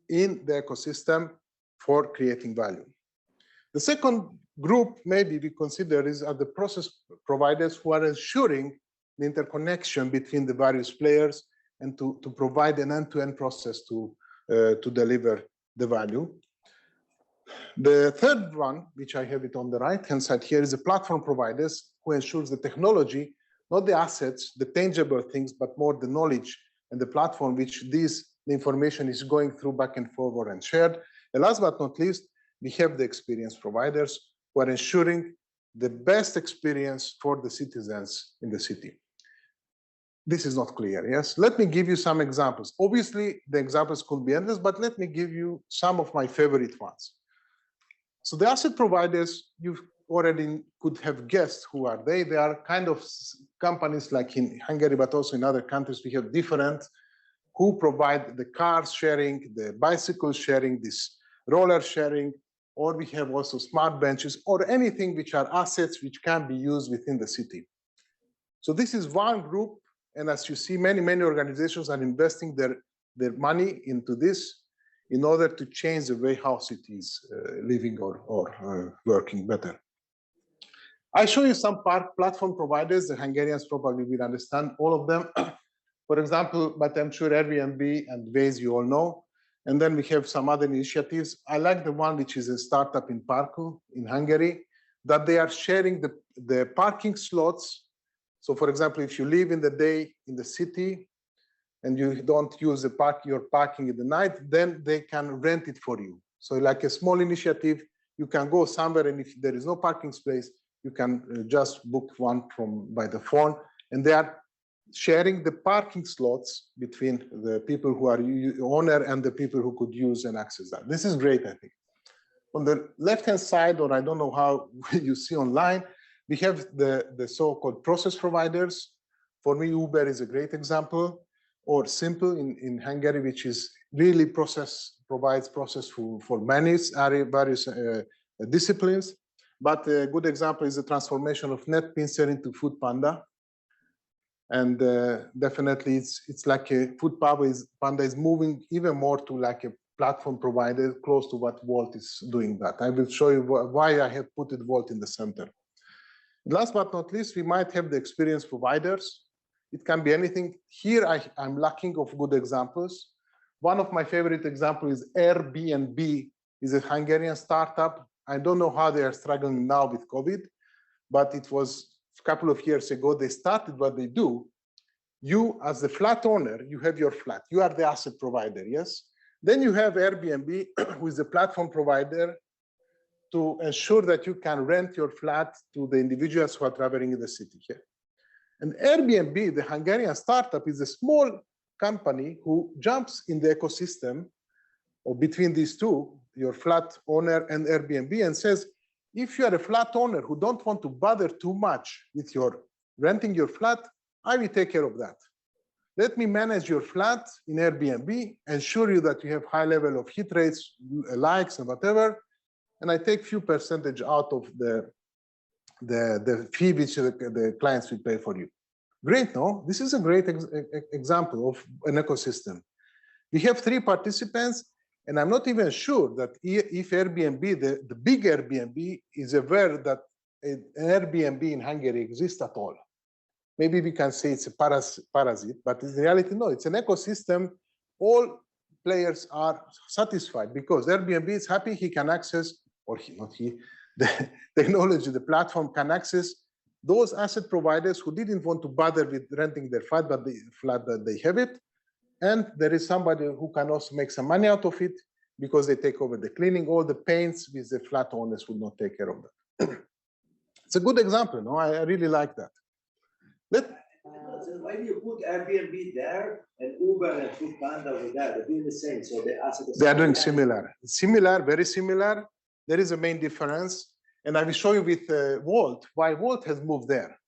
C: in the ecosystem for creating value. The second group maybe we consider are the process providers who are ensuring the interconnection between the various players and to provide an end-to-end process to deliver the value. The third one, which I have it on the right-hand side here, is the platform providers who ensures the technology, not the assets, the tangible things, but more the knowledge and the platform which the information is going through back and forward and shared. And last but not least, we have the experience providers who are ensuring the best experience for the citizens in the city. this is not clear, yes? Let me give you some examples. Obviously, the examples could be endless, but let me give you some of my favorite ones. So the asset providers, you already could have guessed who are they. They are kind of companies like in Hungary, but also in other countries, we have different who provide the car sharing, the bicycle sharing, this roller sharing, or we have also smart benches or anything which are assets which can be used within the city. So this is one group. And as you see, many organizations are investing their money into this in order to change the way how cities living or working better. I show you some platform providers. The Hungarians probably will understand all of them. For example, but I'm sure Airbnb and Waze you all know. And then we have some other initiatives. I like the one which is a startup in Parku in Hungary, that they are sharing the parking slots. So for example, if you live in the day in the city and you don't use your parking in the night, then they can rent it for you. So like a small initiative, you can go somewhere and if there is no parking space, you can just book one by the phone, and they are sharing the parking slots between the people who are owner and the people who could use and access that. This is great, I think. On the left-hand side, or I don't know how you see online, we have the so-called process providers. For me, Uber is a great example, or Simple in Hungary, which is really provides process for various disciplines. But a good example is the transformation of NetPincer into Foodpanda. And definitely it's like a Foodpanda is moving even more to like a platform provider close to what Wolt is doing that. I will show you why I have put Wolt in the center. Last but not least, we might have the experience providers. It can be anything. Here I'm lacking of good examples. One of my favorite examples is Airbnb, is a Hungarian startup. I don't know how they are struggling now with COVID, but it was a couple of years ago they started what they do. You as the flat owner, you have your flat. You are the asset provider, yes? Then you have Airbnb, who is the platform provider to ensure that you can rent your flat to the individuals who are traveling in the city here. And Airbnb, the Hungarian startup, is a small company who jumps in the ecosystem or between these two, your flat owner and Airbnb, and says, if you are a flat owner who don't want to bother too much with your renting your flat, I will take care of that. Let me manage your flat in Airbnb, ensure you that you have high level of hit rates, likes and whatever, and I take few percentage out of the fee which the clients will pay for you. Great, no? This is a great example of an ecosystem. We have 3 participants, and I'm not even sure that if Airbnb, the big Airbnb, is aware that an Airbnb in Hungary exists at all. Maybe we can say it's a parasite, but in reality, no, it's an ecosystem. All players are satisfied because Airbnb is happy he can access, or the technology, the platform can access those asset providers who didn't want to bother with renting their flat, but the flat that they have it. And there is somebody who can also make some money out of it because they take over the cleaning, all the pains which the flat owners would not take care of that. It's a good example, no? I really like that.
D: So why do you put Airbnb there and Uber and Foodpanda over there? They're doing the same, so the assets.
C: They are doing similar, very similar. There is a main difference, and I will show you with Wolt why Wolt has moved there.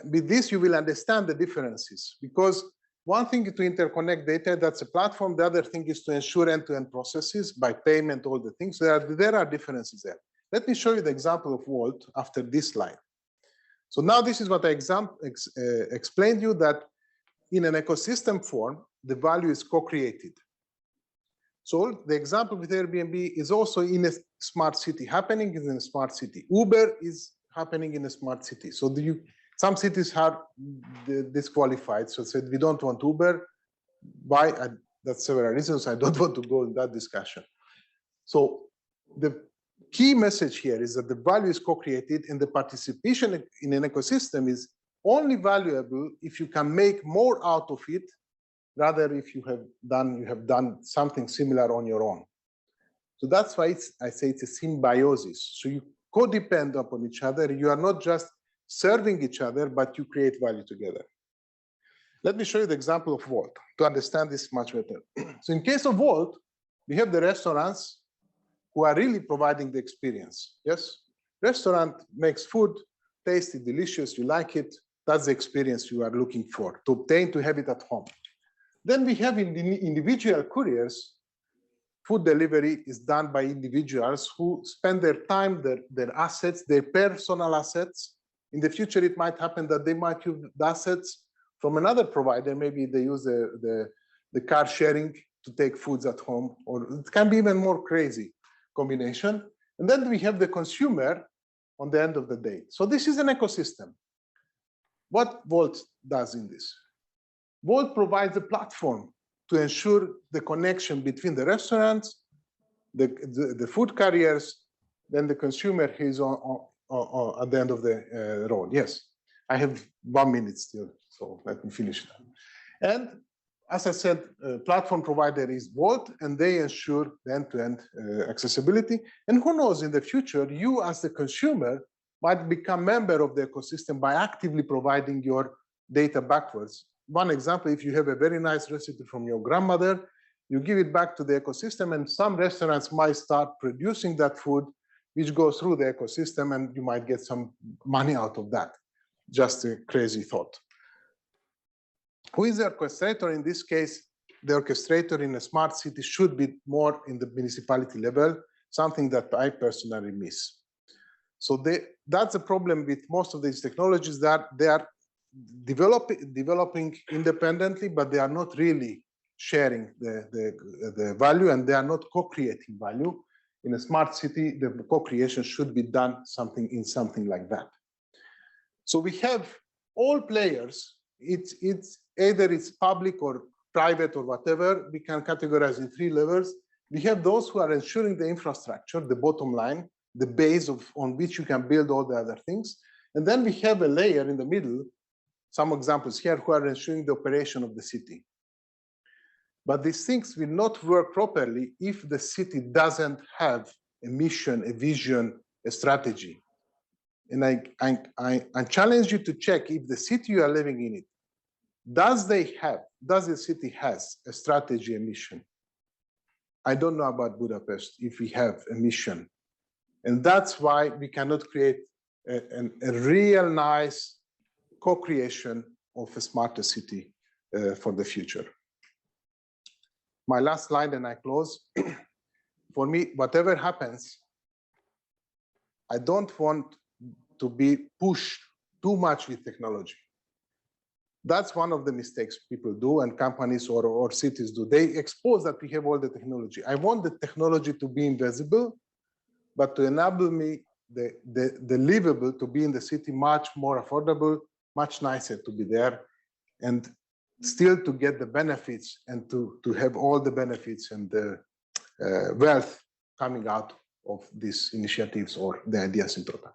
C: With this, you will understand the differences, because one thing is to interconnect data, that's a platform. The other thing is to ensure end-to-end processes by payment, all the things. There are differences there. Let me show you the example of Wolt after this slide. So now this is what I explained you, that in an ecosystem form, the value is co-created. So the example with Airbnb is also in a smart city, happening in a smart city. Uber is happening in a smart city. So some cities are disqualified. So said, we don't want Uber. Why? That's several reasons. I don't want to go in that discussion. So the key message here is that the value is co-created, and the participation in an ecosystem is only valuable if you can make more out of it, rather if you have done something similar on your own. So that's why I say it's a symbiosis. So you co-depend upon each other. You are not just serving each other, but you create value together. Let me show you the example of Volt to understand this much better. So in case of Volt, we have the restaurants who are really providing the experience. Yes, restaurant makes food, tasty, delicious, you like it. That's the experience you are looking for, to obtain, to have it at home. Then we have individual couriers. Food delivery is done by individuals who spend their time, their assets, their personal assets. In the future, it might happen that they might use the assets from another provider. Maybe they use the car sharing to take foods at home, or it can be even more crazy combination. And then we have the consumer on the end of the day. So this is an ecosystem. What Volt does in this? Volt provides a platform to ensure the connection between the restaurants, the food carriers, then the consumer who is on at the end of the road. Yes, I have 1 minute still, so let me finish that. And as I said, platform provider is Volt, and they ensure the end-to-end accessibility. And who knows, in the future, you as the consumer might become member of the ecosystem by actively providing your data backwards. One example, if you have a very nice recipe from your grandmother, you give it back to the ecosystem, and some restaurants might start producing that food, which goes through the ecosystem, and you might get some money out of that. Just a crazy thought. Who is the orchestrator? In this case, the orchestrator in a smart city should be more in the municipality level, something that I personally miss. So that's the problem with most of these technologies, that they are developing independently, but they are not really sharing the value, and they are not co-creating value. In a smart city, the co-creation should be done in something like that. So we have all players. It's either it's public or private or whatever. We can categorize in 3 levels. We have those who are ensuring the infrastructure, the bottom line, the base on which you can build all the other things. And then we have a layer in the middle, some examples here, who are ensuring the operation of the city. But these things will not work properly if the city doesn't have a mission, a vision, a strategy. And I challenge you to check if the city you are living in it, does the city has a strategy, a mission? I don't know about Budapest if we have a mission. And that's why we cannot create a real nice co-creation of a smarter city for the future. My last slide and I close. For me, whatever happens, I don't want to be pushed too much with technology. That's one of the mistakes people do, and companies or cities do. They expose that we have all the technology. I want the technology to be invisible, but to enable me the livable, to be in the city much more affordable, much nicer to be there, and still to get the benefits and to have all the benefits and the wealth coming out of these initiatives or the ideas in total.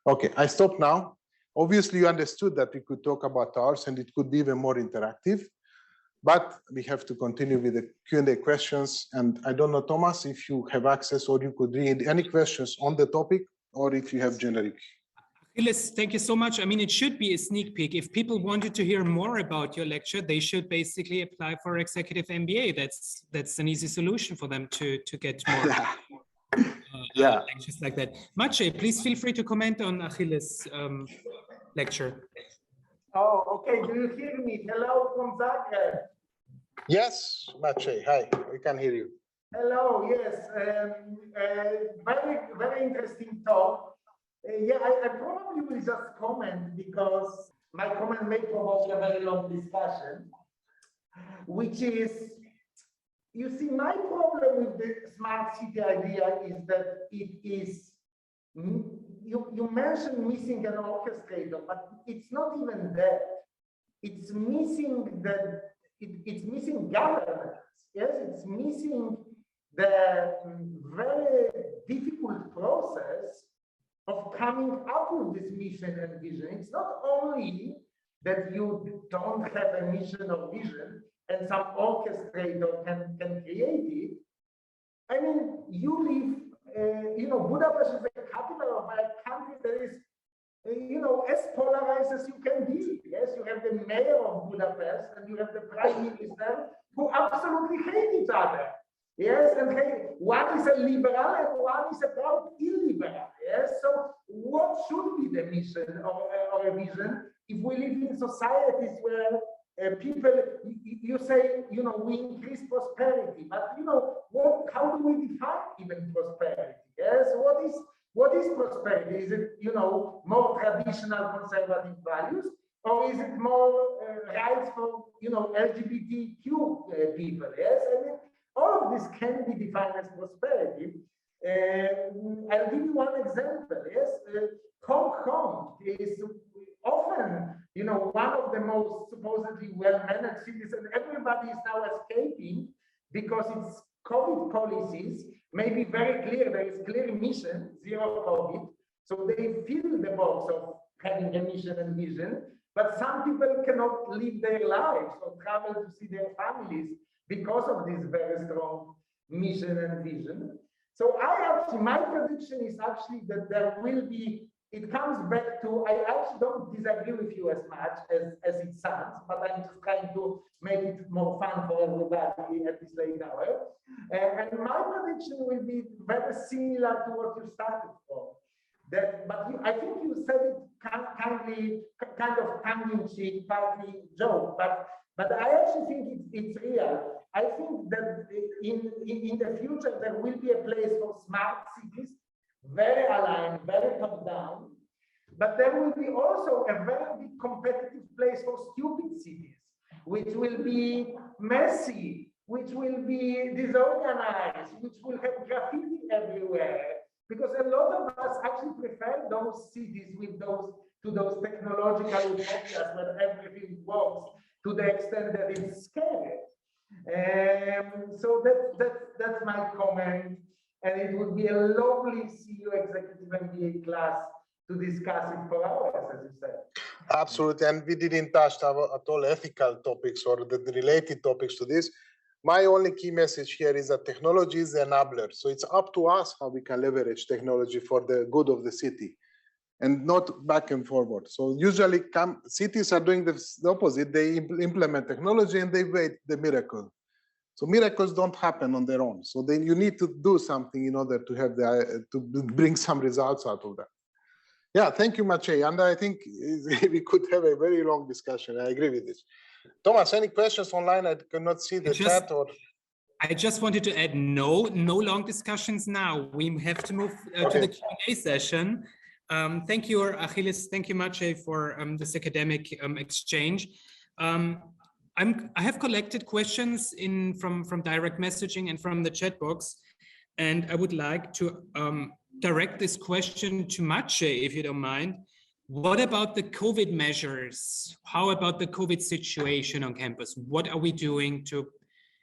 C: Okay, I stop now. Obviously, you understood that we could talk about ours and it could be even more interactive, but we have to continue with the Q&A questions. And I don't know, Thomas, if you have access or you could read any questions on the topic, or if you have generic.
A: Achilles, thank you so much. I mean, it should be a sneak peek. If people wanted to hear more about your lecture, they should basically apply for Executive MBA. That's an easy solution for them to get more lectures like that. Maciej, please feel free to comment on Achilles' lecture.
F: Oh, okay. Do you hear me? Hello from Zagreb.
C: Yes, Maciej, hi, we can hear you.
F: Hello, yes. Very, very interesting talk. Yeah, I probably will just comment because my comment may provoke a very long discussion, which is, you see, my problem with the smart city idea is that it is, you mentioned missing an orchestrator, but it's not even that. It's missing it's missing governance. Yes, it's missing the very difficult process of coming up with this mission and vision. It's not only that you don't have a mission or vision and some orchestrator can create it. I mean, you live, Budapest is the capital of a country that is as polarized as you can be. Yes, you have the mayor of Budapest and you have the prime minister who absolutely hate each other. Yes, and one is a liberal and one is a proud illiberal. Yes, so what should be the mission or a vision if we live in societies where people, you say, we increase prosperity, but how do we define even prosperity? Yes, what is prosperity? Is it more traditional conservative values, or is it more rights for LGBTQ people? Yes, I mean, all of this can be defined as prosperity. I'll give you one example. Yes, Hong Kong is often, one of the most supposedly well-managed cities, and everybody is now escaping because its COVID policies may be very clear. There is clear mission, zero COVID. So they fill the box of having a mission and vision, but some people cannot live their lives or travel to see their families because of this very strong mission and vision. So my prediction is actually that there will be, it comes back to, I actually don't disagree with you as much as it sounds, but I'm just trying to make it more fun for everybody at this late hour. And my prediction will be very similar to what you started from. I think you said it kind of tongue-in-cheek, partly joke, but I actually think it's real. I think that in the future, there will be a place for smart cities, very aligned, very top down, but there will be also a very big competitive place for stupid cities, which will be messy, which will be disorganized, which will have graffiti everywhere, because a lot of us actually prefer those cities with those technological utopias where everything works to the extent that it's scary. So that's my comment, and it would be a lovely CU Executive MBA class to discuss it for hours, as you said.
C: Absolutely, and we didn't touch at all ethical topics or the related topics to this. My only key message here is that technology is the enabler. So it's up to us how we can leverage technology for the good of the city and not back and forward. So usually cities are doing the opposite. They implement technology and they wait the miracle. So miracles don't happen on their own. So then you need to do something in order to have to bring some results out of that. Yeah, thank you, Maciej. And I think we could have a very long discussion. I agree with this. Thomas, any questions online? I cannot see the chat. Or
A: I just wanted to add no long discussions now. We have to move to the Q&A session. Thank you, Achilles. Thank you, Maciej, for this academic exchange. I have collected questions from direct messaging and from the chat box, and I would like to direct this question to Maciej, if you don't mind. What about the COVID measures? How about the COVID situation on campus? What are we doing to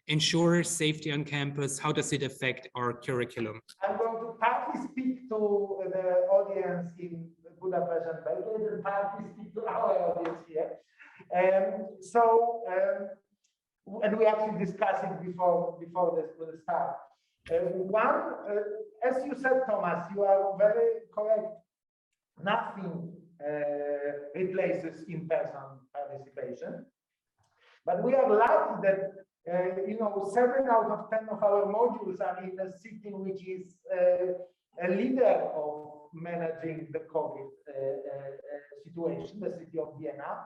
A: ensure safety on campus? How does it affect our curriculum?
F: I'm going to partly speak to the audience in Budapest and Belgrade and partly speak to our audience here. And we actually discussed it before the start. As you said, Thomas, you are very correct. Nothing replaces in-person participation, but we are lucky that 7 out of 10 of our modules are in a city which is a leader of managing the COVID situation, the city of Vienna,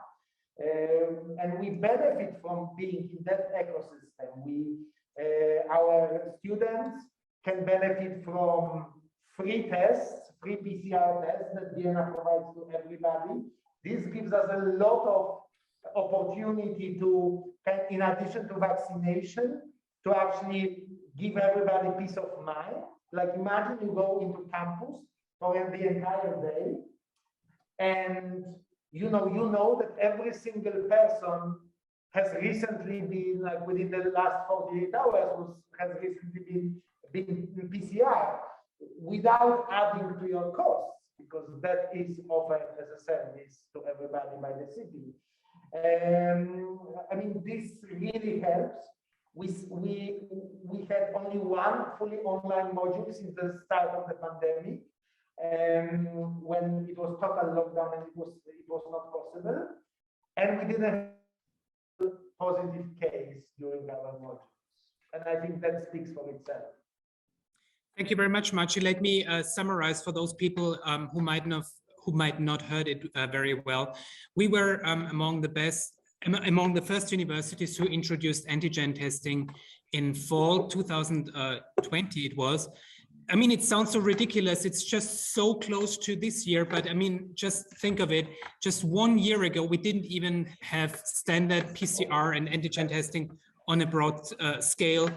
F: and we benefit from being in that ecosystem. Our students can benefit from free tests, free PCR tests that Vienna provides to everybody. This gives us a lot of opportunity to, in addition to vaccination, to actually give everybody peace of mind. Like imagine you go into campus for the entire day, and you know that every single person has recently been, like within the last 48 hours, has recently been PCR without adding to your costs, because that is offered as a service to everybody by the city. I mean, this really helps. We had only one fully online module since the start of the pandemic. when it was total lockdown and it was not possible, and we didn't have a positive case during our modules. And I think that speaks for itself.
A: Thank you very much, Maciej. Let me summarize for those people who might not heard it very well. We were among the first universities who introduced antigen testing in fall 2020. It was. I mean, it sounds so ridiculous. It's just so close to this year, but I mean, just think of it. Just 1 year ago, we didn't even have standard PCR and antigen testing on a broad scale,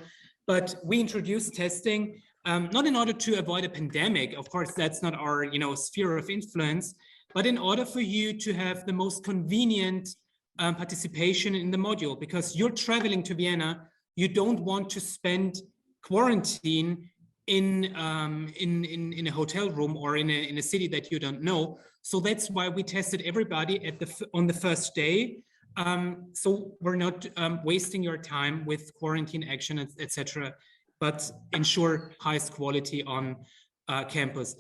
A: but we introduced testing not in order to avoid a pandemic. Of course, that's not our sphere of influence, but in order for you to have the most convenient participation in the module, because you're traveling to Vienna, you don't want to spend quarantine in a hotel room or in a city that you don't know. So that's why we tested everybody on the first day. So we're not wasting your time with quarantine action, etc., but ensure highest quality on campus.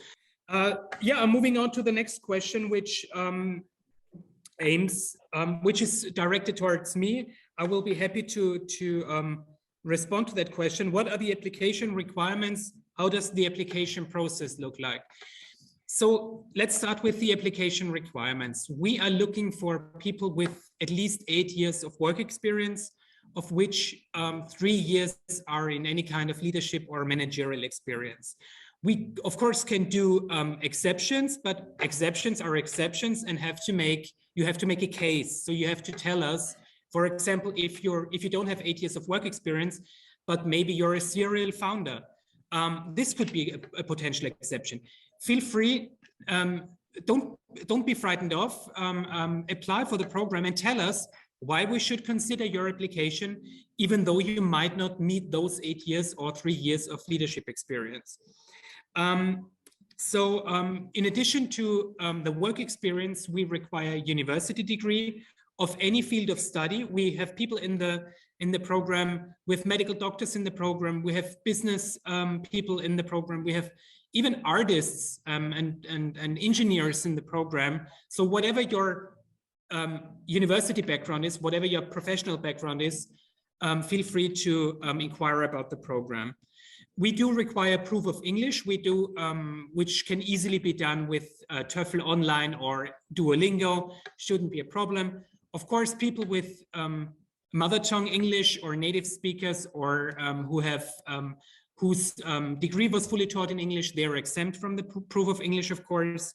A: Yeah, I'm moving on to the next question, which which is directed towards me. I will be happy to respond to that question. What are the application requirements? How does the application process look like? So let's start with the application requirements. We are looking for people with at least 8 years of work experience, of which 3 years are in any kind of leadership or managerial experience. We, of course, can do exceptions, but exceptions are exceptions and you have to make a case. So you have to tell us, for example, if you don't have 8 years of work experience, but maybe you're a serial founder, this could be a potential exception. Feel free, don't be frightened off, apply for the program and tell us why we should consider your application, even though you might not meet those 8 years or 3 years of leadership experience. In addition to the work experience, we require a university degree of any field of study. We have people in the program with medical doctors in the program. We have business people in the program. We have even artists and engineers in the program. So whatever your university background is, whatever your professional background is, feel free to inquire about the program. We do require proof of English. We do, which can easily be done with TOEFL online or Duolingo, shouldn't be a problem. Of course, people with mother tongue English or native speakers or who have whose degree was fully taught in English, they're exempt from the proof of English, of course.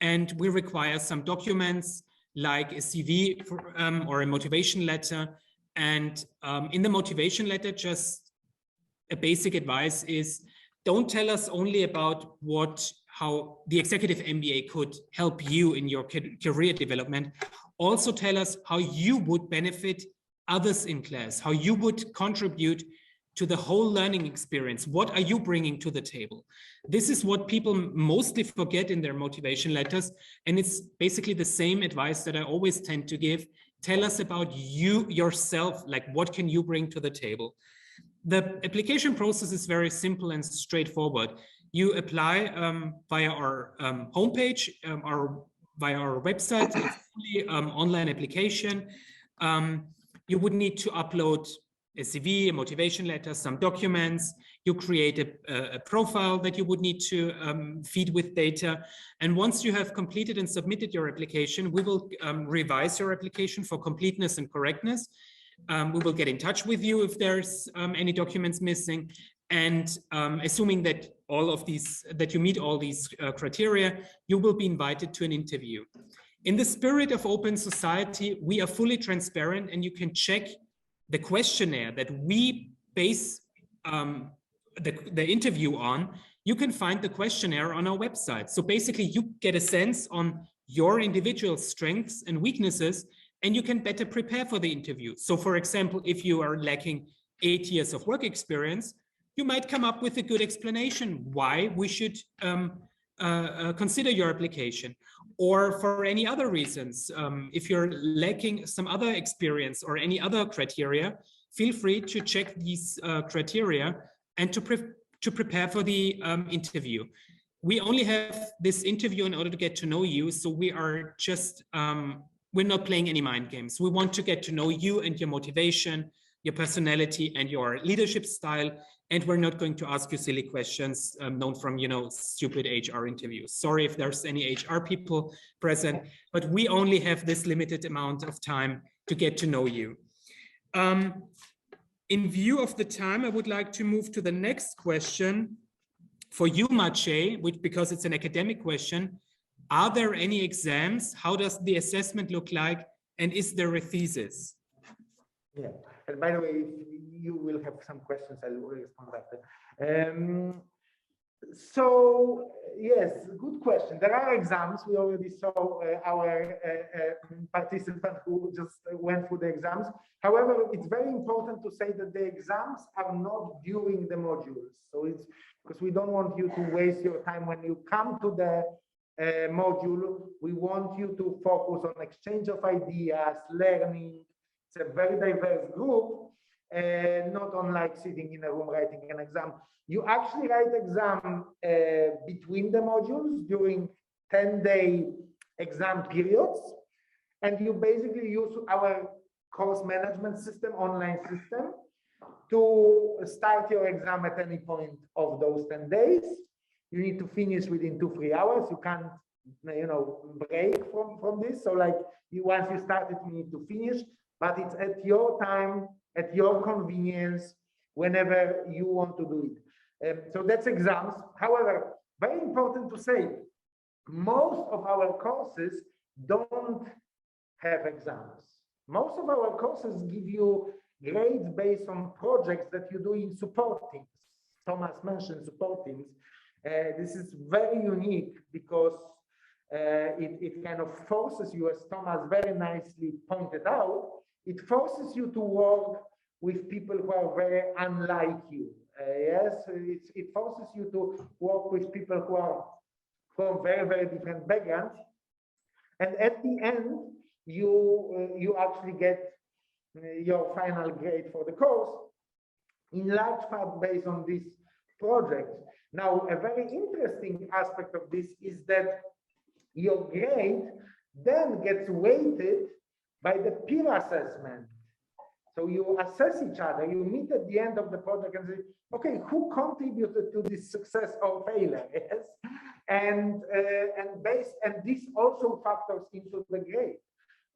A: And we require some documents like a CV or a motivation letter. And in the motivation letter, just a basic advice is don't tell us only about how the executive MBA could help you in your career development. Also tell us how you would benefit others in class, how you would contribute to the whole learning experience. What are you bringing to the table? This is what people mostly forget in their motivation letters. And it's basically the same advice that I always tend to give. Tell us about you yourself, like what can you bring to the table? The application process is very simple and straightforward. You apply via our homepage or via our website. It's a fully online application. You would need to upload a CV, a motivation letter, some documents. You create a profile that you would need to feed with data. And once you have completed and submitted your application, we will revise your application for completeness and correctness. We will get in touch with you if there's any documents missing. And assuming that that you meet all these criteria, you will be invited to an interview. In the spirit of open society, we are fully transparent, and you can check the questionnaire that we base the interview on. You can find the questionnaire on our website. So basically, you get a sense on your individual strengths and weaknesses, and you can better prepare for the interview. So for example, if you are lacking 8 years of work experience, you might come up with a good explanation why we should consider your application. Or for any other reasons, if you're lacking some other experience or any other criteria, feel free to check these criteria and to prepare for the interview. we only have this interview in order to get to know you. So we are just, we're not playing any mind games. We want to get to know you and your motivation, your personality, and your leadership style. And we're not going to ask you silly questions known from, stupid HR interviews. Sorry if there's any HR people present, but we only have this limited amount of time to get to know you. In view of the time, I would like to move to the next question for you, Maciej, because it's an academic question. Are there any exams? How does the assessment look like? And is there a thesis?
F: Yeah, and by the way, if you will have some questions, I will respond after. So yes, good question. There are exams. We already saw our participant who just went through the exams. However, it's very important to say that the exams are not during the modules. So it's because we don't want you to waste your time when you come to the module. We want you to focus on exchange of ideas, learning. It's a very diverse group, not unlike sitting in a room writing an exam. You actually write exam between the modules during 10-day exam periods, and you basically use our course management system, online system, to start your exam at any point of those 10 days. You need to finish within 2-3 hours. You can't, break from this. So like once you start it, you need to finish, but it's at your time, at your convenience, whenever you want to do it. So that's exams. However, very important to say, most of our courses don't have exams. Most of our courses give you grades based on projects that you do in support teams. Thomas mentioned support teams. This is very unique because it kind of forces you, as Thomas very nicely pointed out, it forces you to work with people who are very unlike you. Yes, it forces you to work with people who are from very, very different backgrounds. And at the end, you actually get your final grade for the course, in large part based on this project. Now, a very interesting aspect of this is that your grade then gets weighted by the peer assessment. So you assess each other, you meet at the end of the project and say, okay, who contributed to this success or failure? Yes. And this also factors into the grade.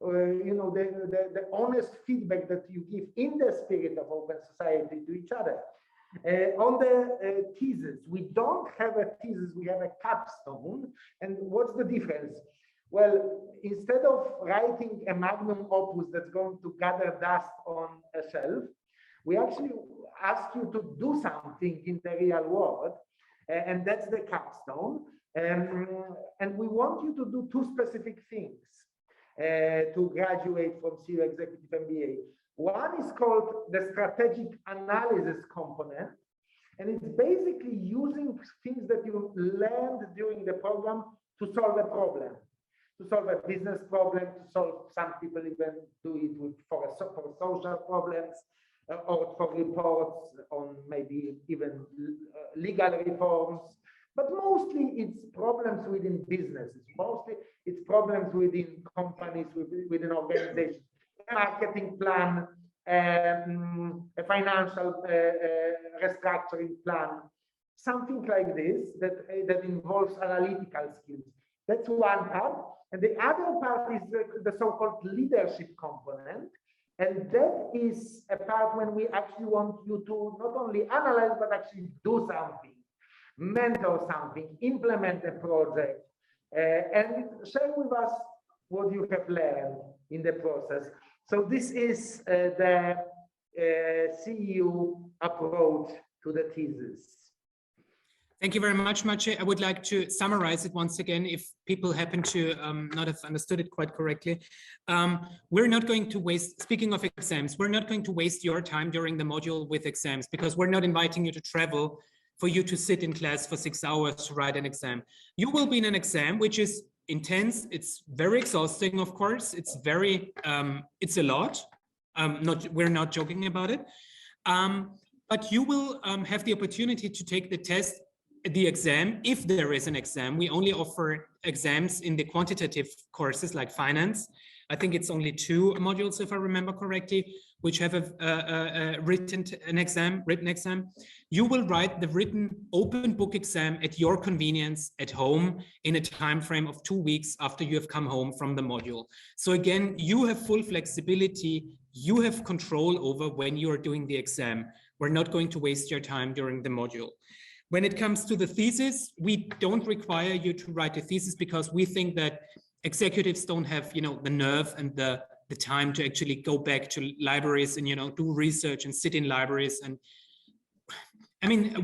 F: The honest feedback that you give in the spirit of open society to each other. On the thesis, we don't have a thesis, we have a capstone. And what's the difference? Well, instead of writing a magnum opus that's going to gather dust on a shelf, we actually ask you to do something in the real world, and that's the capstone. And we want you to do 2 specific things to graduate from CEO Executive MBA. One is called the strategic analysis component, and it's basically using things that you learned during the program to solve a problem. To solve a business problem, to solve, some people even do it for social problems, or for reports on maybe even legal reforms. But mostly it's problems within businesses. Mostly it's problems within companies, within organizations. A marketing plan, a financial restructuring plan, something like this that involves analytical skills. That's one part. And the other part is the so-called leadership component. And that is a part when we actually want you to not only analyze, but actually do something, mentor something, implement a project, and share with us what you have learned in the process. So this is the CEU approach to the thesis.
A: Thank you very much, Maciej. I would like to summarize it once again if people happen to not have understood it quite correctly. We're not going to waste, speaking of exams, we're not going to waste your time during the module with exams, because we're not inviting you to travel for you to sit in class for 6 hours to write an exam. You will be in an exam, which is intense. It's very exhausting, of course. It's very, it's a lot. We're not joking about it. But you will have the opportunity to take the test the exam, if there is an exam. We only offer exams in the quantitative courses like finance. I think it's only 2 modules, if I remember correctly, which have a written exam. You will write the written open book exam at your convenience at home in a time frame of 2 weeks after you have come home from the module. So again, you have full flexibility. You have control over when you are doing the exam. We're not going to waste your time during the module. When it comes to the thesis, we don't require you to write a thesis because we think that executives don't have, the nerve and the time to actually go back to libraries and, do research and sit in libraries and,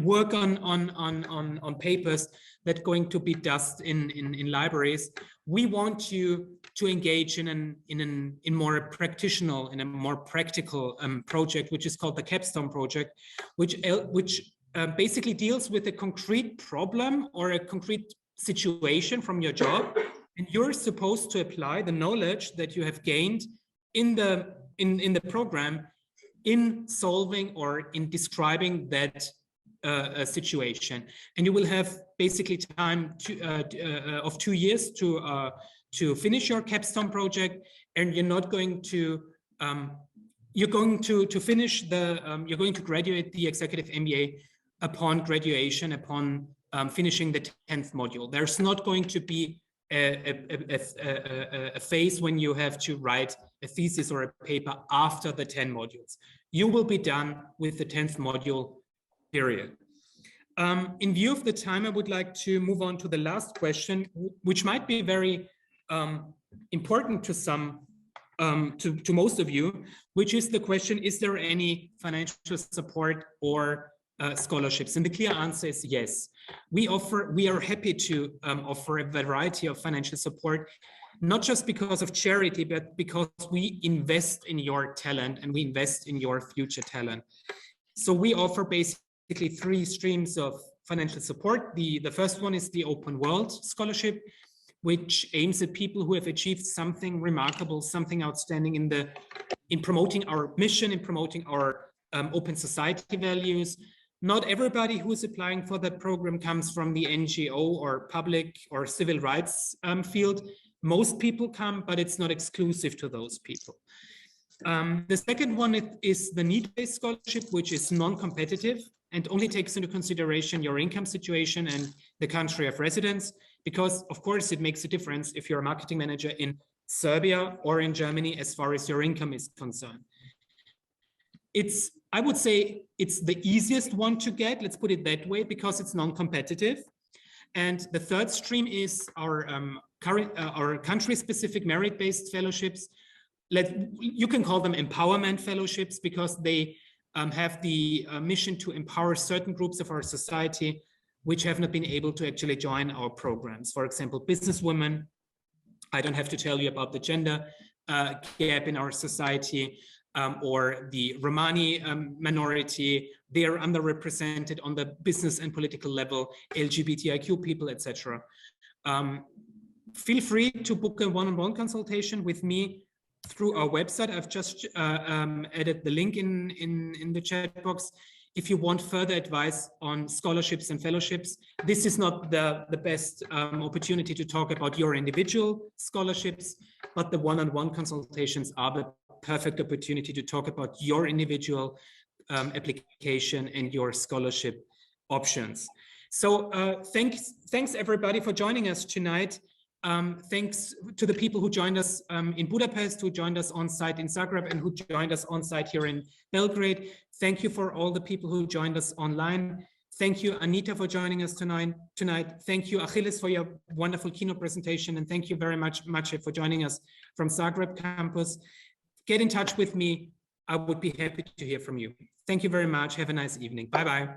A: work on papers that are going to be dust in libraries. We want you to engage in a more practical project, which is called the Capstone Project, which basically deals with a concrete problem or a concrete situation from your job, and you're supposed to apply the knowledge that you have gained in the program in solving or in describing that situation. And you will have basically time of 2 years to finish your capstone project, and you're not going to you're going to finish the you're going to graduate the executive MBA upon graduation, upon finishing the 10th module. There's not going to be a phase when you have to write a thesis or a paper after the 10 modules. You will be done with the 10th module, period. In view of the time, I would like to move on to the last question, which might be very important to some, to most of you, which is the question: is there any financial support or scholarships? And the clear answer is yes. We are happy to offer a variety of financial support, not just because of charity, but because we invest in your talent and we invest in your future talent. So we offer basically 3 streams of financial support. The first one is the Open World Scholarship, which aims at people who have achieved something remarkable, something outstanding in promoting our mission, in promoting our open society values. Not everybody who is applying for that program comes from the NGO or public or civil rights field. Most people come, but it's not exclusive to those people. The second one is the need-based scholarship, which is non-competitive and only takes into consideration your income situation and the country of residence, because of course it makes a difference if you're a marketing manager in Serbia or in Germany as far as your income is concerned. I would say it's the easiest one to get, let's put it that way, because it's non-competitive. And the third stream is our country-specific merit-based fellowships. You can call them empowerment fellowships because they have the mission to empower certain groups of our society which have not been able to actually join our programs. For example, businesswomen. I don't have to tell you about the gender gap in our society. Or the Romani minority, they are underrepresented on the business and political level, LGBTIQ people, etc. Feel free to book a one-on-one consultation with me through our website. I've just added the link in the chat box. If you want further advice on scholarships and fellowships, this is not the best opportunity to talk about your individual scholarships, but the one-on-one consultations are the perfect opportunity to talk about your individual application and your scholarship options. So thanks everybody for joining us tonight. Thanks to the people who joined us in Budapest, who joined us on site in Zagreb, and who joined us on site here in Belgrade. Thank you for all the people who joined us online. Thank you, Anita, for joining us tonight. Thank you, Achilles, for your wonderful keynote presentation. And thank you very much, Maciej, for joining us from Zagreb campus. Get in touch with me. I would be happy to hear from you. Thank you very much. Have a nice evening. Bye-bye.